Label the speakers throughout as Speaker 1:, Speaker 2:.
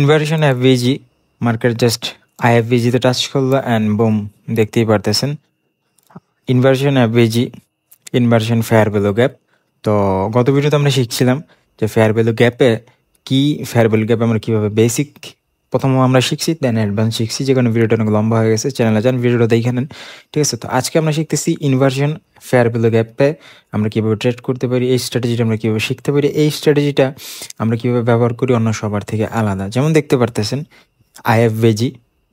Speaker 1: Inversion FVG market just আইএফভিজিতে touch করলো and boom, দেখতেই পারতেছেন inversion FVG, inversion fair value gap. তো গত ভিডিওতে আমরা শিখছিলাম যে ফেয়ার ভ্যালু গ্যাপে কি, ফেয়ার ভ্যালু গ্যাপে আমরা কীভাবে বেসিক প্রথম আমরা শিখছি, দেন অ্যাডভান্স শিখছি, যে কোনো ভিডিওটা অনেক লম্বা হয়ে গেছে, চ্যানেলে যান ভিডিওটা দেখে নেন, ঠিক আছে। তো আজকে আমরা শিখতেছি ইনভার্সন ফেয়ার ভ্যালু গ্যাপে আমরা কীভাবে ট্রেড করতে পারি, এই স্ট্র্যাটেজিটা আমরা কীভাবে শিখতে পারি, এই স্ট্র্যাটেজিটা আমরা কীভাবে ব্যবহার করি অন্য সবার থেকে আলাদা। যেমন দেখতে পারতেছেন আইএফভিজি,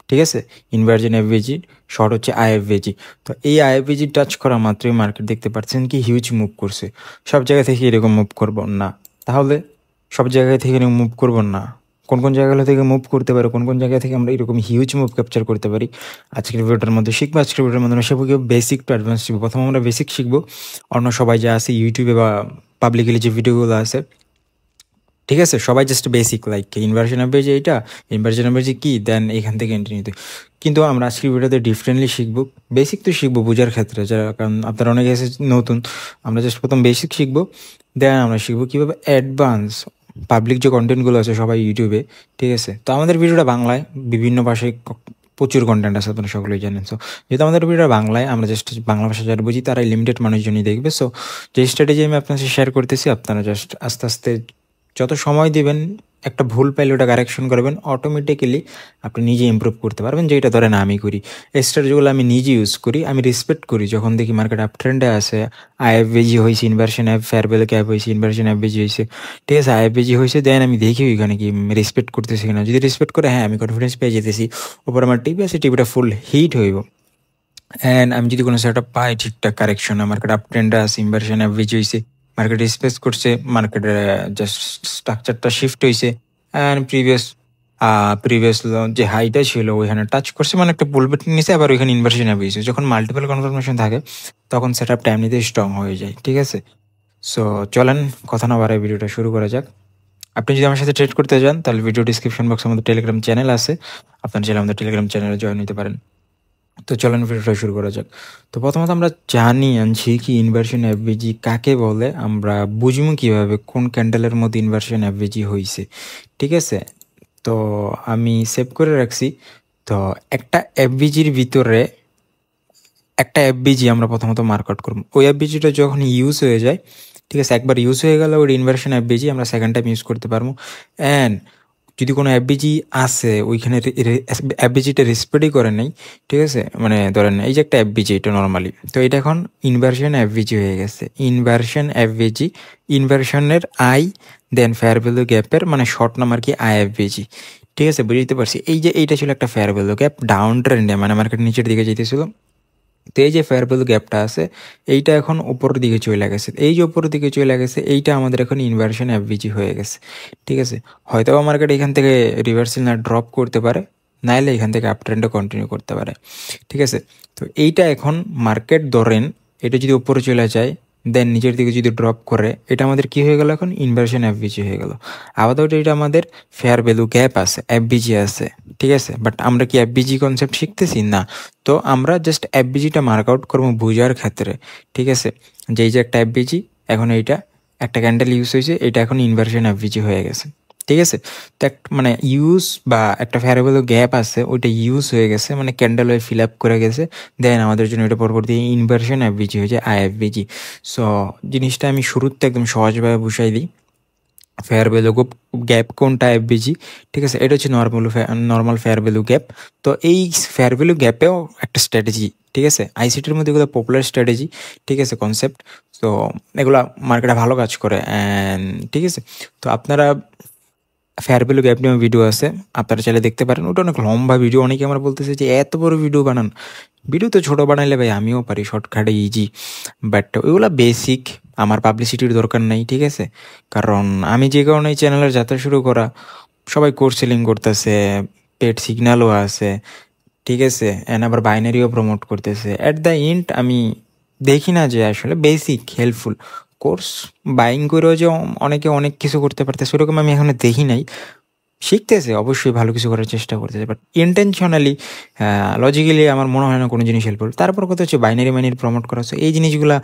Speaker 1: ঠিক আছে, ইনভার্সন এফভিজি শর্ট হচ্ছে আইএফভিজি। তো এই আইএফভিজি টাচ করা মাত্রই মার্কেট দেখতে পাচ্ছেন কি হিউজ মুভ করছে। সব জায়গা থেকে এরকম মুভ করব না, তাহলে সব জায়গা থেকে এরকম মুভ করব না, কোন কোন জায়গাগুলো থেকে মুভ করতে পারে, কোন কোন জায়গা থেকে আমরা এরকম হিউজ মুভ ক্যাপচার করতে পারি, আজকের ভিডিওটার মধ্যে শিখবো। আজকের ভিডিওর মধ্যে আমরা শিখবো বেসিক টু অ্যাডভান্স শিখবো। প্রথমে আমরা বেসিক শিখবো, অন্য সবাই যা আছে ইউটিউবে বা পাবলিকলি যে ভিডিওগুলো আছে, ঠিক আছে, সবাই just basic like inversion of যে এইটা, ইনভার্সন অফ যে কী, দেন এখান থেকে এন্ট্রি নিতে। কিন্তু আমরা আজকের ভিডিওতে ডিফারেন্টলি শিখবো, বেসিক তো শিখবো বোঝার ক্ষেত্রে, যারা কারণ আপনারা অনেকে এসে নতুন, আমরা জাস্ট প্রথম বেসিক শিখবো, দেন আমরা শিখবো কীভাবে অ্যাডভান্স পাবলিক যে কন্টেন্টগুলো আছে সবাই ইউটিউবে, ঠিক আছে। তো আমাদের ভিডিওটা বাংলায়, বিভিন্ন ভাষায় প্রচুর কন্টেন্ট আছে, আপনারা সকলেই জানেন। সো যেহেতু আমাদের ভিডিওটা বাংলায়, আমরা জাস্ট বাংলা ভাষা যারা বুঝি তারাই লিমিটেড মানুষজনই দেখবে। সো যে স্ট্র্যাটেজি আমি আপনার সাথে শেয়ার করতেছি, আপনারা জাস্ট আস্তে আস্তে যত সময় দিবেন, একটা ভুল পাইলে ওটা কারেকশন করবেন, অটোমেটিক্যালি আপনি নিজে ইমপ্রুভ করতে পারবেন। যেটা ধরেন আমি করি, এই স্ট্র্যাটেজিগুলো আমি নিজে ইউজ করি, আমি রেসপেক্ট করি। যখন দেখি মার্কেট আপ ট্রেন্ডে আছে, আইএফভিজি হয়েছে, inversion app fair value gap হয়েছে, ইনভার্সন এফভিজি হয়েছে, ঠিক আছে, আইএফভিজি হয়েছে, দেন আমি দেখি ওইখানে কি রেসপেক্ট করতেছি কিনা। যদি রেসপেক্ট করে, হ্যাঁ আমি কনফিডেন্স পেয়ে যেতেছি, ওপর আমার টিভি আছে, টিভিটা ফুল হিট হইব। অ্যান্ড আমি যদি কোনো সেট আপ পাই ঠিকঠাক কারেকশন, মার্কেট আপ ট্রেন্ডে আছে, ইনভার্সন এফভিজি হয়েছে, মার্কেট স্পেস করছে, মার্কেটের জাস্ট স্ট্রাকচারটা শিফট হয়েছে, অ্যান্ড প্রিভিয়াস যে হাইটা ছিল ওইখানে টাচ করছে, মানে একটা পুলবেট নিচে, আবার ওইখানে ইনভার্সন হয়েছে। যখন মাল্টিপল কনফার্মেশন থাকে তখন সেট আপ টাইম নিতে স্ট্রং হয়ে যায়, ঠিক আছে। সো চলেন কথা না বাড়ায় ভিডিওটা শুরু করা যাক। আপনি যদি আমার সাথে ট্রেড করতে চান, তাহলে ভিডিও ডিসক্রিপশন বক্সে আমাদের টেলিগ্রাম চ্যানেল আছে, আপনার চাইলে আমাদের টেলিগ্রাম চ্যানেলে জয়েন নিতে পারেন। তো চলেন ভিডিওটা শুরু করা যাক। তো প্রথমত আমরা আনছি কি ইনভার্সন এফভিজি কাকে বলে, আমরা বুঝবো কীভাবে কোন ক্যান্ডেলের মধ্যে ইনভার্সন এফভিজি হয়েছে, ঠিক আছে। তো আমি সেভ করে রাখছি। তো একটা এফভিজির ভিতরে একটা এফভিজি আমরা প্রথমত মার্কআউট করবো। ওই এফভিজিটা যখন ইউজ হয়ে যায়, ঠিক আছে, একবার ইউজ হয়ে গেলে ওই ইনভার্সন এফভিজি আমরা সেকেন্ড টাইম ইউজ করতে পারবো। অ্যান্ড যদি কোনো এফভিজি আছে ওইখানে এফভিজিটা রেসপেক্টই করে নাই, ঠিক আছে, মানে ধরেন এই যে একটা এফভিজি, এটা নর্মালি, তো এটা এখন ইনভার্সন এফভিজি হয়ে গেছে। ইনভার্সন এফভিজি, ইনভার্সনের আই, দেন ফেয়ার ভ্যালু গ্যাপের মানে শর্ট নাম আর কি আইএফভিজি, ঠিক আছে, বুঝতে পারছি। এই যে এইটা ছিল একটা ফেয়ার ভ্যালু গ্যাপ ডাউন ট্রেন্ডে, মানে মার্কেট নিচের দিকে যেতেছিল। তো এই যে ফেয়ার ভ্যালু গ্যাপটা আছে, এইটা এখন উপরের দিকে চলে গেছে। এই যে উপরের দিকে চলে গেছে, এইটা আমাদের এখন ইনভার্সন এফভিজি হয়ে গেছে, ঠিক আছে। হয়তো মার্কেট এখান থেকে রিভার্সাল না ড্রপ করতে পারে, নাইলে এখান থেকে আপ ট্রেন্ডে কন্টিনিউ করতে পারে, ঠিক আছে। তো এইটা এখন মার্কেট ধরেন এটা যদি উপরে চলে যায়, দেন নিচের দিকে যদি ড্রপ করে, এটা আমাদের কি হয়ে গেল, এখন ইনভার্সন এফভিজি হয়ে গেল। আপাতত এটা আমাদের ফেয়ার ভ্যালু গ্যাপ আছে, এফভিজি আছে, ঠিক আছে। বাট আমরা কি এফভিজি কনসেপ্ট শিখতেছি না, তো আমরা জাস্ট এফভিজিটা মার্কআউট করবো বোঝার ক্ষেত্রে, ঠিক আছে। যে এই যে একটা এফভিজি, এখন এইটা একটা ক্যান্ডেল ইউজ হয়েছে, এটা এখন ইনভার্সন এফভিজি হয়ে গেছে, ঠিক আছে। তো মানে ইউজ বা একটা ফেয়ার ভ্যালু গ্যাপ আছে, ওইটা ইউজ হয়ে গেছে, মানে ক্যান্ডেল হয়ে ফিল আপ করে গেছে, দেন আমাদের জন্য এটা পরবর্তী ইনভার্সন এফভিজি হয়ে যায় আইএফভিজি। সো জিনিসটা আমি শুরুতে একদম সহজভাবে বুঝাই দিই, ফেয়ার ভ্যালু গ্যাপ কোনটা এফভিজি, ঠিক আছে, এটা হচ্ছে নর্মাল ফেয়ার ভ্যালু গ্যাপ। তো এই ফেয়ার ভ্যালু গ্যাপেও একটা স্ট্র্যাটেজি, ঠিক আছে, আইসিটির মধ্যে এগুলো পপুলার স্ট্র্যাটেজি, ঠিক আছে, কনসেপ্ট। তো এগুলা মার্কেটে ভালো কাজ করে, অ্যান্ড ঠিক আছে। তো আপনারা ফেয়ার ভ্যালু গ্যাপ নিয়ে ভিডিও আছে, আপনারা চাইলে দেখতে পারেন, ওটা অনেক লম্বা ভিডিও। অনেকে আমার বলতেছে যে এত বড় ভিডিও বানান, ভিডিও তো ছোটো বানাইলে ভাই আমিও পারি, শর্টকাটে ইজি, বাট ওইগুলো বেসিক, আমার পাবলিসিটির দরকার নেই, ঠিক আছে। কারণ আমি যে কারণে এই চ্যানেলের যাত্রা শুরু করা, সবাই কোর্স সেলিং করতেছে, পেড সিগন্যালও আছে, ঠিক আছে, অ্যান্ড আবার বাইনারিও প্রমোট করতেছে। অ্যাট দ্য এন্ড আমি দেখি না যে আসলে বেসিক হেল্পফুল কোর্স বাইং করেও যে অনেকে অনেক কিছু করতে পারতেছে, সেরকম আমি এখনো দেখি নাই। শিখতেছে, অবশ্যই ভালো কিছু করার চেষ্টা করতেছে, বাট ইন্টেনশনালি লজিক্যালি আমার মনে হয় না কোনো জিনিস হেল্পফুল। তারপর কথা হচ্ছে বাইনারি প্রমোট করা হচ্ছে, এই জিনিসগুলো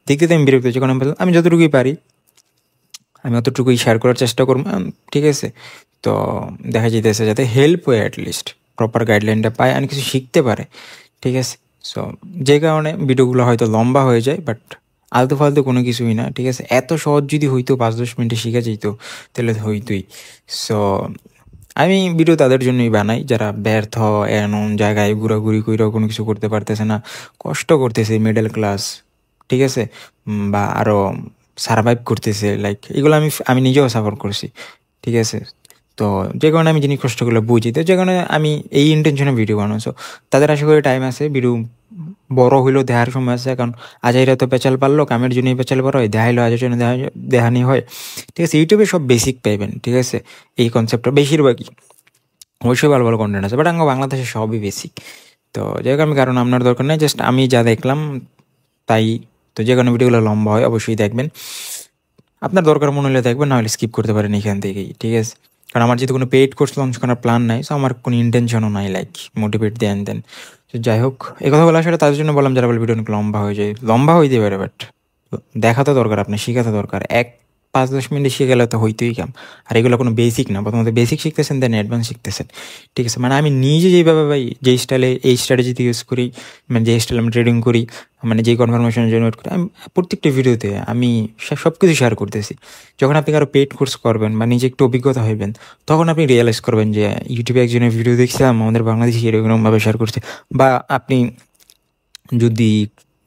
Speaker 1: দেখতে তো আমি বিরক্ত হচ্ছে। কারণ আমি যতটুকুই পারি আমি অতটুকুই শেয়ার করার চেষ্টা করবো, ঠিক আছে। তো দেখা যেতেছে যাতে হেল্প হয়, অ্যাটলিস্ট প্রপার গাইডলাইনটা পায় আর কিছু শিখতে পারে, ঠিক আছে। সো যে কারণে ভিডিওগুলো হয়তো লম্বা হয়ে যায়, বাট আলতু ফালতু কোনো কিছুই না, ঠিক আছে। এত সহজ যদি হইতো 5-10 মিনিটে শিখে যেত তাহলে হইতোই। সো আমি ভিডিও তাদের জন্যই বানাই যারা ব্যর্থ, এমন জায়গায় ঘোরাঘুরি কইরাও কোনো কিছু করতে পারতেছে না, কষ্ট করতেছে, মিডল ক্লাস, ঠিক আছে, বা আরও সারভাইভ করতেছে, লাইক এগুলো আমি নিজেও সাফার করছি, ঠিক আছে। তো যে কারণে আমি জিনিস কষ্টগুলো বুঝি, তো যে কারণে আমি এই ইন্টেনশনে ভিডিও বানাচ্ছি। তাদের আশা করি টাইম আছে, ভিডিও বড় হইলেও দেখার সময় আছে, কারণ আজাইরা তো পেঁচাল পারলো, কামের জন্যই পেঁচাল পারা হয়, দেখাইলো আজের জন্য দেখানি হয়, ঠিক আছে। ইউটিউবে সব বেসিক পাইবেন, ঠিক আছে, এই কনসেপ্টটা বেশিরভাগই, অবশ্যই ভালো ভালো কন্টেন্ট আছে, বাট আমার বাংলাদেশে সবই বেসিক। তো যে কারণ আপনার দরকার নেই, জাস্ট আমি যা দেখলাম তাই। তো যে কারণে ভিডিওগুলো লম্বা হয়, অবশ্যই দেখবেন, আপনার দরকার মনে হলে দেখবেন, না হলে স্কিপ করতে পারেন এখান থেকেই, ঠিক আছে। কারণ আমার যেহেতু কোনো পেইড কোর্স লঞ্চ করার প্ল্যান নাই, সো আমার কোনো ইন্টেনশনও নাই লাইক মোটিভেট দেন দেন। তো যাই হোক, এই কথা বলা আসলে তাদের জন্য বললাম যারা বলে ভিডিও অনেক লম্বা হয়ে যায়, লম্বা হইতে পারে, বাট দেখা তো দরকার, আপনার শিখা তো দরকার। 5-10 মিনিটে শিখে গেলে তো হইতেই কাম। আর এগুলো কোনো বেসিক না, প্রথমত বেসিক শিখতেছেন, দেন অ্যাডভান্স শিখতেছেন, ঠিক আছে। মানে আমি নিজে যেভাবে ভাই যেই স্টাইলে এই স্ট্র্যাটেজিতে ইউজ করি, মানে যে স্টাইলে আমি ট্রেডিং করি, মানে যেই কনফার্মেশন জেনারেট করি, আমি প্রত্যেকটা ভিডিওতে আমি সব কিছু শেয়ার করতেছি। যখন আপনি কারো পেইড কোর্স করবেন বা নিজে একটু অভিজ্ঞতা হইবেন, তখন আপনি রিয়েলাইজ করবেন যে ইউটিউবে একজনের ভিডিও দেখছিলাম, আমাদের বাংলাদেশি এরকমভাবে শেয়ার করছে। বা আপনি যদি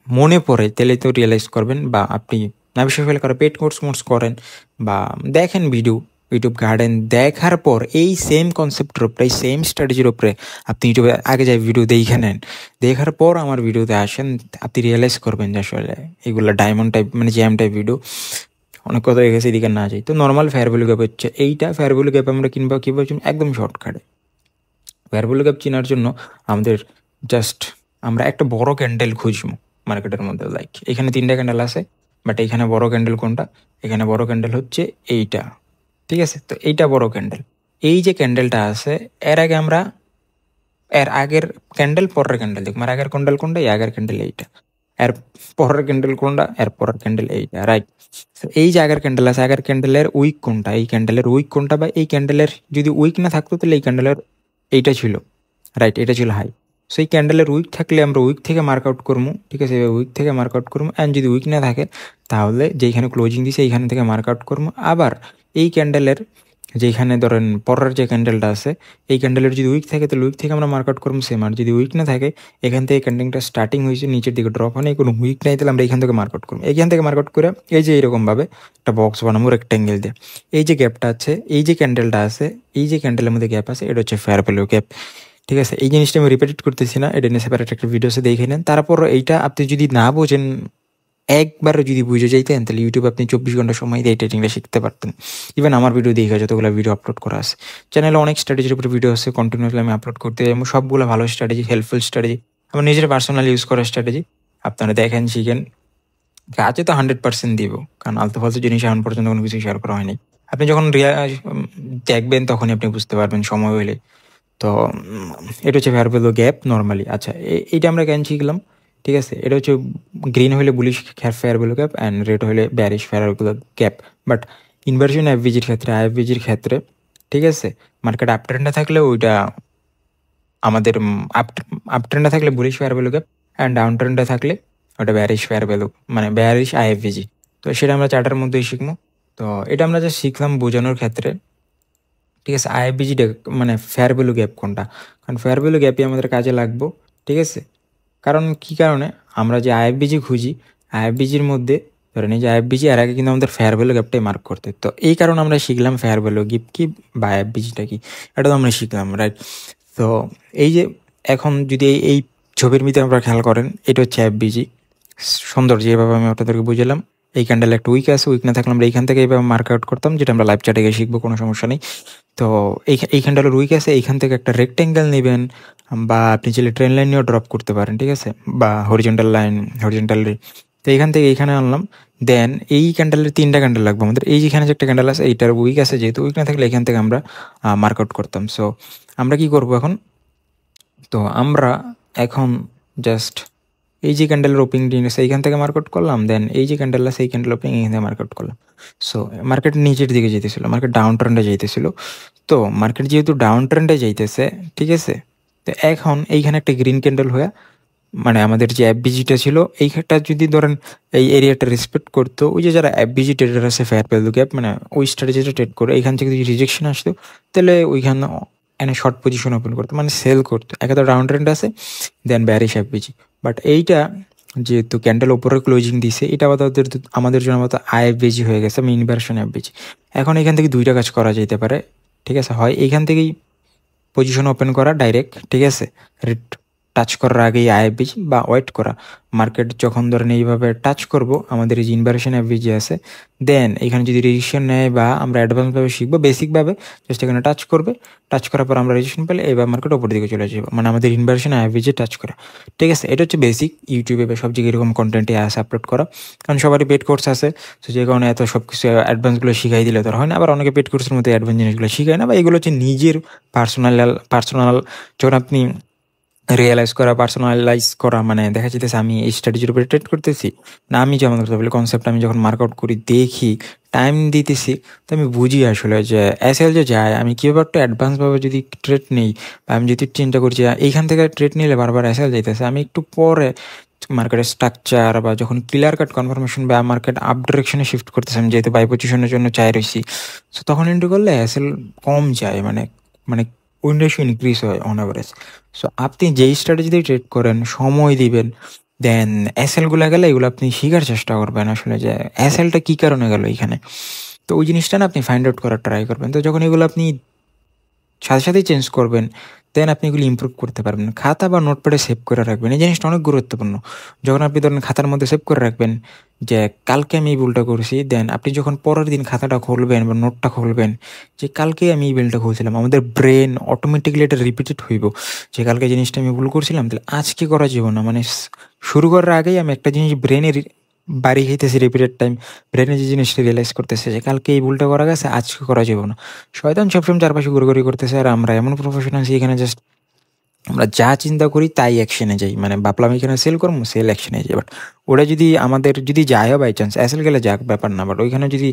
Speaker 1: মনে পড়ে তাহলে তো রিয়েলাইজ করবেন, বা আপনি না বিশ্বাস হলে কারো পেড কোর্স করেন বা দেখেন ভিডিও, ইউটিউব গার্ডেন দেখার পর এই সেম কনসেপ্টের উপরে, এই সেম স্ট্র্যাটেজির উপরে আপনি ইউটিউবে আগে যাই ভিডিও দেখে নেন, দেখার পর আমার ভিডিওতে আসেন, আপনি রিয়েলাইজ করবেন যে আসলে এগুলো ডায়মন্ড টাইপ, মানে জ্যাম টাইপ ভিডিও। অনেক কথা হয়ে গেছে, এদিকে না যাই। তো নর্মাল ফেয়ার ভ্যালু গ্যাপ হচ্ছে এইটা। ফেয়ার ভ্যালু গ্যাপ আমরা কিনবো কীভাবে, একদম শর্টকাটে। ফেয়ার ভ্যালু গ্যাপ চেনার জন্য আমাদের জাস্ট আমরা একটা বড় ক্যান্ডেল খুঁজবো মার্কেটের মধ্যে, লাইক এখানে 3টা ক্যান্ডেল আছে, বাট এখানে বড় ক্যান্ডেল কোনটা, এখানে বড় ক্যান্ডেল হচ্ছে এইটা, ঠিক আছে। তো এইটা বড় ক্যান্ডেল, এই যে ক্যান্ডেলটা আছে, এর আগে আমরা এর আগের ক্যান্ডেল পরের ক্যান্ডেল দেখবো, আর আগের ক্যান্ডেল কোনটা, এই আগের ক্যান্ডেল এইটা, এর পরের ক্যান্ডেল কোনটা, এর পরের ক্যান্ডেল এইটা, রাইট। এই যে আগের ক্যান্ডেল আছে, আগের ক্যান্ডেলের উইক কোনটা, এই ক্যান্ডেলের উইক কোনটা, বা এই ক্যান্ডেলের যদি উইক না থাকতো তাহলে এই ক্যান্ডেলের এইটা ছিল, রাইট, এটা ছিল হাই। সো এই ক্যান্ডেলের উইক থাকলে আমরা উইক থেকে মার্ক আউট করবো, ঠিক আছে, এবার উইক থেকে মার্ক আউট করবো। অ্যান্ড যদি উইক না থাকে তাহলে যেইখানে ক্লোজিং দিছে এইখান থেকে মার্ক আউট করবো। আবার এই ক্যান্ডেলের যেখানে ধরেন পরের যে ক্যান্ডেলটা আছে, এই ক্যান্ডেলের যদি উইক থাকে তাহলে উইক থেকে আমরা মার্ক আউট করবো সেম। আর যদি উইক না থাকে, এখান থেকে ক্যান্ডেলটা স্টার্টিং হয়েছে, নিচের দিকে ড্রপ হয়, কোনো উইক নাই, তাহলে আমরা এখান থেকে মার্ক আউট করবো। এখান থেকে মার্ক আউট করে এই যে এরকমভাবে একটা বক্স বানাবো রেক্ট্যাঙ্গেল দিয়ে। এই যে গ্যাপটা আছে, এই যে ক্যান্ডেলটা আছে, এই যে ক্যান্ডেলের মধ্যে গ্যাপ আছে, এটা হচ্ছে ফেয়ার ভ্যালু গ্যাপ, ঠিক আছে। এই জিনিসটা আমি রিপিট করতেছি না, এটা নিয়ে সেপারেট একটা ভিডিওসে দেখে নেন। তারপর এইটা আপনি যদি না বোঝেন, একবারও যদি বুঝে যাইতেন, তাহলে ইউটিউবে আপনি 24 ঘন্টা সময় দিয়ে এই ট্রেডিংটা শিখতে পারতেন। ইভেন আমার ভিডিও দেখে যতগুলো ভিডিও আপলোড করা আছে চ্যানেলে, অনেক স্ট্র্যাটেজির উপরে ভিডিও আছে, কন্টিনিউসলি আমি আপলোড করতে যাই, সবগুলো ভালো স্ট্র্যাটেজি, হেল্পফুল স্ট্র্যাটেজি, আমার নিজের পার্সোনালি ইউজ করা স্ট্র্যাটেজি। আপনারা দেখেন, শিখেন, কাজে তো 100% দিব, কারণ আলতু ফালতু জিনিস এখন পর্যন্ত কোনো কিছু শেয়ার করা হয়নি। আপনি যখন দেখবেন তখনই আপনি বুঝতে পারবেন সময় হইলে। তো এটা হচ্ছে ফেয়ার ভ্যালু গ্যাপ নর্মালি। আচ্ছা, এইটা আমরা কেন শিখলাম, ঠিক আছে। এটা হচ্ছে গ্রিন হলে bullish fair value gap, and red হলে bearish fair value gap. But inversion এফভিজির ক্ষেত্রে, আইএফভিজির ক্ষেত্রে, ঠিক আছে, মার্কেট আপ ট্রেন্ডে থাকলে ওইটা আমাদের আপ ট্রেন্ডে থাকলে bullish fair value gap, and down ট্রেন্ডে থাকলে ওটা ব্যারিশ ফেয়ার ভ্যালু, মানে ব্যারিশ আইএফভিজি। তো সেটা আমরা চার্টার মধ্যেই শিখবো। তো এটা আমরা যা শিখলাম বোঝানোর ক্ষেত্রে, ঠিক আছে। আইএফবিজিটা মানে ফেয়ার ভ্যালু গ্যাপ কোনটা, কারণ ফেয়ার ভ্যালু গ্যাপই আমাদের কাজে লাগবো, ঠিক আছে। কারণ কী কারণে আমরা যে আইএফবিজি খুঁজি, আইএফবিজির মধ্যে ধরেন এই যে আইএফবিজি, এর আগে কিন্তু আমাদের ফেয়ার ভ্যালু গ্যাপটাই মার্ক করতে। তো এই কারণে আমরা শিখলাম ফেয়ার ভ্যালু গ্যাপ কি বা আইএফবিজিটা কি, এটা তো আমরা শিখলাম, রাইট। তো এই যে এখন যদি এই ছবির মধ্যে আপনারা খেয়াল করেন, এটা হচ্ছে আইএফবিজি, সুন্দর যেভাবে আমি আপনাদেরকে বুঝালাম। এই ক্যান্ডেল একটা উইক আছে, উইক না থাকলে আমরা এইখান থেকে এইভাবে মার্ক আউট করতাম, যেটা আমরা লাইভ চ্যাটে গিয়ে শিখবো, কোনো সমস্যা নেই। তো এই ক্যান্ডেলের উইক আছে, এইখান থেকে একটা রেক্ট্যাঙ্গেল নেবেন, বা আপনি চাইলে ট্রেন লাইন নিয়েও ড্রপ করতে পারেন, ঠিক আছে, বা হরিজেন্টাল লাইন, হরিজেন্টাল। তো এইখান থেকে এইখানে আনলাম, দেন এই ক্যান্ডেলের 3টা ক্যান্ডেল লাগবে আমাদের। এই যেখানে যে একটা ক্যান্ডেল আছে, এইটার উইক আছে, যেহেতু উইক না থাকলে এখান থেকে আমরা মার্ক আউট করতাম। সো আমরা কি করব এখন, তো আমরা এখন জাস্ট এই যে ক্যান্ডেলের ওপেনিং আছে এইখান থেকে মার্কেট করলাম, দেন এই যে ক্যান্ডেল আছে এই ক্যান্ডেল ওপেনিং এখান থেকে মার্কেট করলাম। সো মার্কেট নিচের দিকে যেতেছিল, মার্কেট ডাউন ট্রেন্ডে যাইতেছিল। তো মার্কেট যেহেতু ডাউন ট্রেন্ডে যাইতেছে, ঠিক আছে, তো এখন এইখানে একটা গ্রিন ক্যান্ডেল হয়ে মানে আমাদের যে এফবিজিটা ছিল এইখানটা যদি ধরেন এই এরিয়াটা রেসপেক্ট করতো, ওই যে যারা এফবিজি ট্রেডার আছে ফেয়ার ভ্যালু গ্যাপ মানে ওই স্ট্র্যাটেজিটা ট্রেড করে এইখান থেকে যদি রিজেকশন আসতো তাহলে ওইখানে এনে শর্ট পজিশন ওপেন করতো, মানে সেল করতো। একে তো ডাউন ট্রেন্ড আছে, দেন ব্যারিশ এফবিজি। বাট এইটা যেহেতু ক্যান্ডেল ওপরে ক্লোজিং দিছে, এটা আমাদের জন্য মতো আইএফবিজি হয়ে গেছে, আমি ইনভার্সন এফবিজি। এখন এখান থেকে দুইটা কাজ করা যেতে পারে, ঠিক আছে, হয় এইখান থেকেই পজিশন ওপেন করা ডাইরেক্ট, ঠিক আছে, টাচ করার আগেই আইএফবিজি, বা ওয়েট করা মার্কেট যখন ধরেন এইভাবে টাচ করব আমাদের এই যে ইনভার্সন এফবিজি আছে, দেন এখানে যদি রেজিস্ট্রেশন নেয় বা আমরা অ্যাডভান্সভাবে শিখবো বেসিকভাবে, জাস্ট এখানে টাচ করবে, টাচ করার পর আমরা রেজিস্ট্রেশন পেলে এবার মার্কেট ওপর দিকে চলে যাবো, মানে আমাদের ইনভার্সন আইএফবিজি টাচ করা, ঠিক আছে। এটা হচ্ছে বেসিক, ইউটিউবে বা সব জায়গায় এরকম কন্টেন্টে আছে আপলোড করা, কারণ সবারই পেড কোর্স আছে, তো যে কারণে এত সব কিছু অ্যাডভান্সগুলো শিখাই দিলে তোর হয় না। আবার অনেকে পেড কোর্সের মধ্যে অ্যাডভান্স জিনিসগুলো শিখায় না, বা এগুলো হচ্ছে নিজের পার্সোনাল যখন আপনি পার্সোনালাইজ করা, মানে দেখা যেতেছে আমি এই স্ট্র্যাটেজির উপরে ট্রেড করতেছি না, আমি যেমন করতে পারি কনসেপ্ট আমি যখন মার্কআউট করি দেখি টাইম দিতেছি, তো আমি বুঝি আসলে যে এসএল যে যায় আমি কীভাবে একটা অ্যাডভান্সভাবে যদি ট্রেড নেই, বা আমি যদি চিন্তা করছি এইখান থেকে ট্রেড নিলে বারবার এসএল যাইতেছে, আমি একটু পরে মার্কেটের স্ট্রাকচার বা যখন ক্লিয়ার কাট কনফার্মেশন বা মার্কেট আপ ডিরেকশনে শিফট করতেছে, আমি যেহেতু বাই পজিশনের জন্য চাই রয়েছি, সো তখন এন্ট্রি করলে এসএল কম যায়, মানে মানে উইন রেশিও ইনক্রিজ হয় অন অ্যাভারেজ। সো আপনি যেই স্ট্র্যাটেজি দিয়ে ট্রেড করেন, সময় দিবেন, দেন এসএলগুলো গেলে এগুলো আপনি শিখার চেষ্টা করবেন আসলে যে এসএলটা কী কারণে গেল এখানে, তো ওই জিনিসটা না আপনি ফাইন্ড আউট করার ট্রাই করবেন। তো যখন এগুলো আপনি সাথে সাথেই চেঞ্জ করবেন, দেন আপনি এগুলি ইমপ্রুভ করতে পারবেন। খাতা বা নোটপ্যাডে সেভ করে রাখবেন, এই জিনিসটা অনেক গুরুত্বপূর্ণ। যখন আপনি ধরেন খাতার মধ্যে সেভ করে রাখবেন যে কালকে আমি এই ভুলটা করছি, দেন আপনি যখন পরের দিন খাতাটা খুলবেন বা নোটটা খুলবেন যে কালকে আমি এই বিলটা খুলছিলাম, আমাদের ব্রেন অটোমেটিকলি এটা রিপিটেড হইব যে কালকে জিনিসটা আমি ভুল করছিলাম, তাহলে আজকে করা যাব না, মানে শুরু করার আগেই আমি একটা জিনিস ব্রেনের বাড়ি খাইতেছি রিপিটেড টাইম, ব্রেনে যে জিনিসটা রিয়েলাইজ করতেছে যে কালকে এই ভুলটা করা গেছে, আজকে করা যাব না। শয়তান সবসময় চারপাশে ঘুরঘুরি করতেছে, আর আমরা এমন প্রফেশনাল এখানে জাস্ট আমরা যা চিন্তা করি তাই অ্যাকশনে যাই, মানে ভাবলাম এখানে সেল করবো, সেল অ্যাকশনে যাই। বাট ওটা যদি আমাদের যদি যায়ও বাই চান্স অ্যাসেল গেলে যাক ব্যাপার না, বাট ওইখানে যদি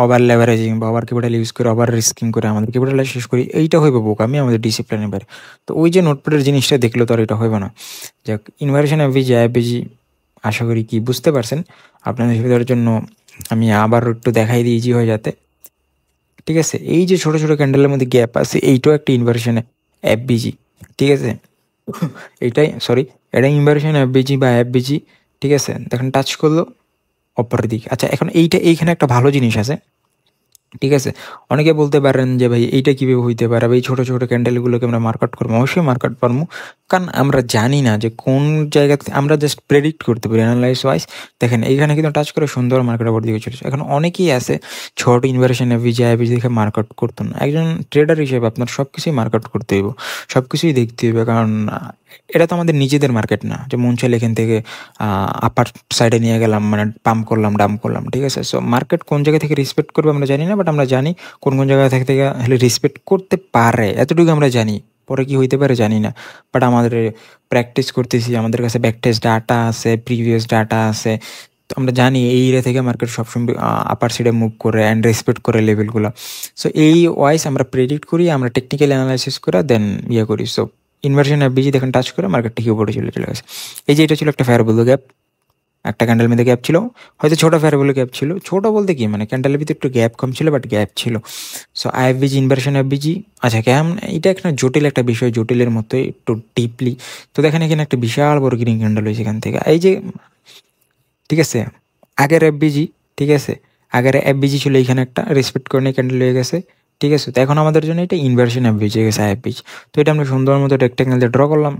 Speaker 1: ওভার লেভারেজিং বা ওভার ক্যাপিটাল ইউজ করে ওভার রিস্কিং করে আমাদের ক্যাপিটাল শেষ করি, এইটা হইবে বোকামি, আমাদের ডিসিপ্লিনের বাইরে। তো ওই যে নোটপ্যাডের জিনিসটা দেখলো তো আর এটা হইবে না। যাক, ইনভার্সন এফবিজি আইএফবিজি আশা করি কি বুঝতে পারছেন। আপনাদের সুবিধার জন্য আমি আবার একটু দেখাই দিয়েছি হয়ে যাতে, ঠিক আছে। এই যে ছোট ছোট ক্যান্ডেলের মধ্যে গ্যাপ আছে, এইটাও একটা ইনভার্সন এফবিজি, ঠিক আছে। এটা ইনভার্সন এফবিজি বা এফবিজি, ঠিক আছে। দেখেন টাচ করলো অপরের দিকে। আচ্ছা, এখন এইখানে একটা ভালো জিনিস আছে, ঠিক আছে। অনেকে বলতে পারেন যে ভাই এইটা কীভাবে হইতে পারে, এই ছোটো ছোটো ক্যান্ডেলগুলোকে আমরা মার্কেট করবো। অবশ্যই মার্কেট পারবো, কারণ আমরা জানি না যে কোন জায়গাতে, আমরা জাস্ট প্রেডিক্ট করতে পারি অ্যানালাইজ ওয়াইজ। দেখেন এইখানে কিন্তু টাচ করে সুন্দর মার্কেট ওপর দিকে চলেছে। এখন অনেকেই আছে ছোট ইনভার্সন এফবিজি আইএফবিজি দেখে মার্কেট করতো না। একজন ট্রেডার হিসেবে আপনার সব কিছুই মার্কেট করতে হইব, সব কিছুই দেখতে হবে, কারণ এটা তো আমাদের নিজেদের মার্কেট না যে মন চাইলে এখান থেকে আপার সাইডে নিয়ে গেলাম, মানে পাম্প করলাম ডাম্প করলাম, ঠিক আছে। সো মার্কেট কোন জায়গা থেকে রেসপেক্ট করবে আমরা জানি না, বাট আমরা জানি কোন কোন জায়গা থেকে হলে রেসপেক্ট করতে পারে, এতটুকু আমরা জানি। পরে কি হইতে পারে জানি না, বাট আমাদের প্র্যাকটিস করতেছি, আমাদের কাছে ব্যাকটেস্ট ডাটা আছে, প্রিভিয়াস ডাটা আছে, তো আমরা জানি এই এরিয়া থেকে মার্কেট সবসময় আপার সাইডে মুভ করে অ্যান্ড রেসপেক্ট করে লেভেলগুলো। সো এই ওয়াইজ আমরা প্রেডিক্ট করি, আমরা টেকনিক্যাল অ্যানালাইসিস করে দেন ইয়ে করি। সো ইনভার্সন এফবিজি দেখেন টাচ করে মার্কেটটা কি উপরে চলে গেছে। এই যে এটা ছিল একটা ফেয়ার ভ্যালু গ্যাপ, একটা ক্যান্ডেল মধ্যে গ্যাপ ছিল, হয়তো ছোটো ফেয়ার ভ্যালু গ্যাপ ছিল, ছোটো বলতে কি মানে ক্যান্ডেলের ভিতরে একটু গ্যাপ কম ছিল, বাট গ্যাপ ছিল। সো আইএফবিজি ইনভার্সন এফবিজি, আচ্ছা কেমন, এটা একটা জটিল একটা বিষয়, জটিলের মতো একটু ডিপলি। তো দেখেন এখানে একটা বিশাল বড় গ্রিন ক্যান্ডেল হয়েছে এখান থেকে, এই যে, ঠিক আছে। আগের এফবিজি, ঠিক আছে, আগের এফবিজি ছিল এইখানে একটা রেসপেক্ট করে নিয়ে ক্যান্ডেল হয়ে গেছে, ঠিক আছে। তো এখন আমাদের জন্য এটা ইনভার্সন এফবিজি হয়ে গেছে আইএফবিজি। তো এটা আমরা সুন্দর মতো রেক্টেঙ্গেল দিয়ে ড্র করলাম,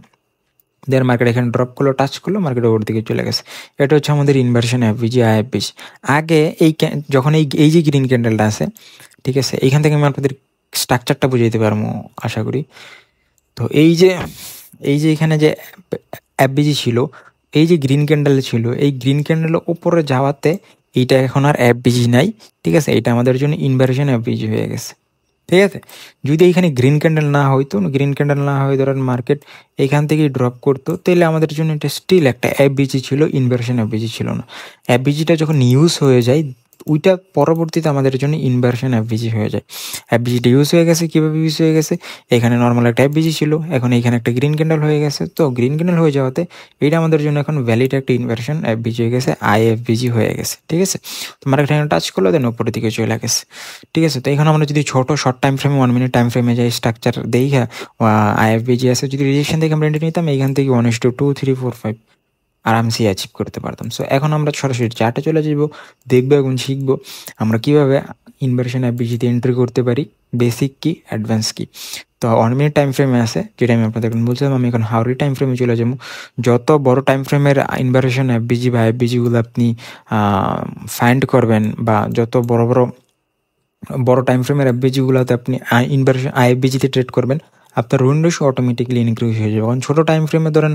Speaker 1: দেন মার্কেট এখানে ড্রপ করলো, টাচ করলো, মার্কেট ওপর দিকে চলে গেছে। এটা হচ্ছে আমাদের ইনভার্সন এফবিজি আইএফবিজি। আগে যখন এই যে গ্রিন ক্যান্ডেলটা আছে, ঠিক আছে, এইখান থেকে আমি আপনাদের স্ট্রাকচারটা বুঝাইতে পারবো আশা করি। তো এই যে এখানে যে এফবিজি ছিল, এই যে গ্রিন ক্যান্ডেল ছিল, এই গ্রিন ক্যান্ডেলের উপরে যাওয়াতে এইটা এখন আর এফবিজি নাই, ঠিক আছে। এটা আমাদের জন্য ইনভার্সন এফবিজি হয়ে গেছে, ঠিক আছে? যদি এইখানে গ্রিন ক্যান্ডেল না হইতো, গ্রিন ক্যান্ডেল না হয়ে ধরেন মার্কেট এইখান থেকেই ড্রপ করতো, তাহলে আমাদের জন্য এটা স্টিল একটা এফবিজি ছিল, ইনভার্সন এফবিজি ছিল না। এফবিজিটা যখন ইউজ হয়ে যায় ওইটা পরবর্তীতে আমাদের জন্য ইনভার্সন এফবিজি হয়ে যায়। এফবিজিটা ইউজ হয়ে গেছে, কীভাবে ইউজ হয়ে গেছে, এখানে নর্মাল একটা এফবিজি ছিল, এখন এইখানে একটা গ্রিন ক্যান্ডেল হয়ে গেছে। তো গ্রিন ক্যান্ডেল হয়ে যাওয়াতে এটা আমাদের জন্য এখন ভ্যালিড একটা ইনভার্সন এফবিজি হয়ে গেছে, আইএফবিজি হয়ে গেছে। ঠিক আছে? তো মার্কেট এখানে টাচ করলো, দেন উপরের দিকে চলে গেছে। ঠিক আছে? তো এখানে আমরা যদি ছোটো শর্ট টাইম ফ্রেমে 1 মিনিট টাইম ফ্রেমে যাই, স্ট্রাকচার দেখা আইএফবিজি আছে, যদি রিজেকশন থেকে আমরা এন্ট্রি নিতাম, এইখান থেকে 1:2 3 4 5 আরামসে অ্যাচিভ করতে পারতাম। সো এখন আমরা সরাসরি চার্টে চলে যাব, দেখবো এবং শিখবো আমরা কীভাবে ইনভার্সন এফবিজিতে এন্ট্রি করতে পারি, বেসিক কি, অ্যাডভান্স কি। তো 1 মিনিট টাইম ফ্রেমে আছে, যেটা আমি আপনাদের বলছিলাম, আমি এখন হাউরি টাইম ফ্রেমে চলে যাবো। যত বড় টাইম ফ্রেমের ইনভার্সন এফবিজি বা এফবিজিগুলো আপনি ফাইন্ড করবেন, বা যত বড় বড় টাইম ফ্রেমের এফবিজিগুলোতে আপনি ইনভার্সন আইএফবিজিতে ট্রেড করবেন, আপনার উইন্ডোজ অটোমেটিক্যালি ইনক্রিজ হয়ে যাবে। কারণ ছোটো টাইম ফ্রেমে ধরেন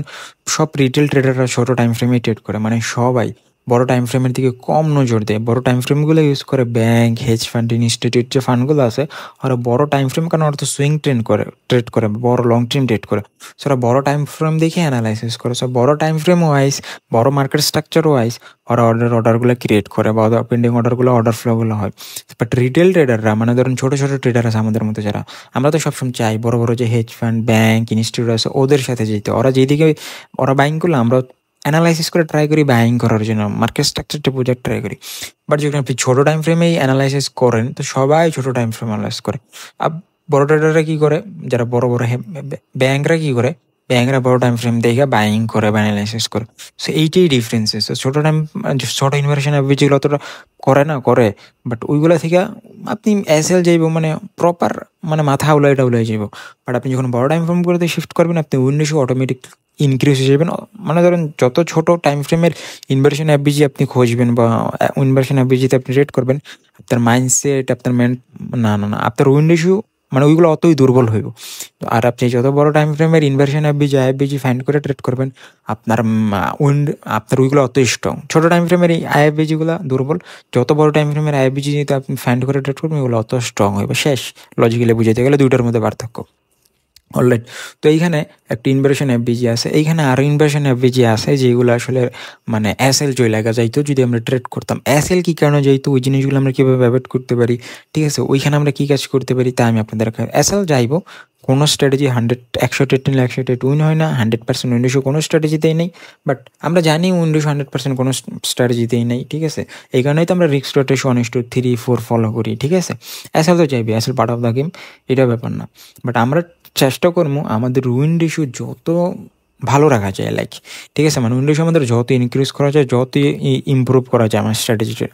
Speaker 1: সব রিটেল ট্রেডাররা ছোটো টাইম ফ্রেমে ট্রেড করে, মানে সবাই বড় টাইম ফ্রেমের দিকে কম নজর দেয়। বড় টাইম ফ্রেমগুলো ইউজ করে ব্যাংক, হেজ ফান্ড, ইনস্টিটিউট যে ফান্ডগুলো আছে, ওরা বড় টাইম ফ্রেম, কারণ ওরা তো সুইং ট্রেড করে, বড় লং টাইম ট্রেড করে। সো ওরা বড় টাইম ফ্রেম দেখে অ্যানালাইসিস করে। সো বড় টাইম ফ্রেম ওয়াইজ, বড় মার্কেট স্ট্রাকচার ওয়াইজ ওরা অর্ডারগুলো ক্রিয়েট করে, বা পেন্ডিং অর্ডার ফ্লোগুলো হয়। বাট রিটেল ট্রেডাররা, মানে ধরুন ছোটো ছোটো ট্রেডার আছে আমাদের মতো যারা, আমরা তো সবসময় চাই বড় বড় যে হেজ ফান্ড, ব্যাংক, ইনস্টিটিউট আছে ওদের সাথে যেতে। ওরা যেদিকে ওরা বাইং করলে আমরা অ্যানালাইসিস করে ট্রাই করি বাইং করার জন্য, মার্কেট স্ট্রাকচারটা বোঝার ট্রাই করি। বাট যখন আপনি ছোটো টাইম ফ্রেমেই অ্যানালাইসিস করেন, তো সবাই ছোটো টাইম ফ্রেম অ্যানালাইস করে। বড় ট্রেডাররা কী করে, যারা বড় বড় ব্যাংকরা কী করে, ব্যাংকরা বড় টাইম ফ্রেম দেখে বাইং করে বা অ্যানালাইসিস করে। সো এইটাই ডিফারেন্সেস। তো ছোটো টাইম, ছোটো ইনভার্সন যেগুলো অতটা করে, বাট ওইগুলো থেকে আপনি এসএল যাইব, মানে প্রপার, মানে মাথা উলাই যাইব। বাট আপনি যখন বড় টাইম ফ্রেমগুলোতে শিফট করবেন, আপনি উইন্ডোজও অটোমেটিক ইনক্রিজ হয়ে যাবেন। মানে ধরেন যত ছোটো টাইম ফ্রেমের ইনভার্সন এফবিজি আপনি খুঁজবেন, বা ইনভার্সন এফবিজিতে আপনি রেড করবেন, আপনার মাইন্ডসেট, আপনার না আপনার উইন্ডোজও, মানে ওইগুলো অতই দুর্বল হইব। আর আপনি যত বড় টাইম ফ্রেমের ইনভার্সন এফবিজি, আইএফবিজি ফাইন্ড করে ট্রেড করবেন, আপনার আপনার ওইগুলো অত স্ট্রং। ছোটো টাইম ফ্রেমের এই আইএফবিজিগুলো দুর্বল, যত বড় টাইম ফ্রেমের আইএফবিজি যদি আপনি ফাইন্ড করে ট্রেড করবেন, ওগুলো অত স্ট্রং হইবে। শেষ, লজিক্যালি বুঝাইতে গেলে দুইটার মধ্যে পার্থক্য। অলরাইট, তো এইখানে একটা ইনভার্সন এফবিজি আছে, এইখানে আরও ইনভার্সন এফবিজি আছে যেগুলো আসলে মানে এসএল চলে যাইতো যদি আমরা ট্রেড করতাম। এসএল কী কারণে যাইতো, ওই জিনিসগুলো আমরা কীভাবে অ্যাভয়েড করতে পারি, ঠিক আছে, ওইখানে আমরা কী কাজ করতে পারি তা আমি আপনাদের এসএল যাইবো। কোনো স্ট্র্যাটেজি 100 ট্রেড নিলে 100 ট্রেড উইন হয় না, 100% উইন্ডোজও কোনো স্ট্র্যাটেজিতেই নেই। বাট আমরা জানি উইন্ডোজ 100% কোনো স্ট্র্যাটেজিতেই নেই, ঠিক আছে। এই কারণেই তো আমরা রিস্ক রোটেশন 1:3 4 ফলো করি, ঠিক আছে। এসএল তো চাইবে, SL part of the game, এটা ব্যাপার না। বাট আমরা চেষ্টা করবো আমাদের উইন্ড ইস্যু যত ভালো রাখা যায়, লাইক, ঠিক আছে, মানে উইন্ড ইস্যু আমাদের যত ইনক্রিজ করা যায়, যত ইমপ্রুভ করা যায়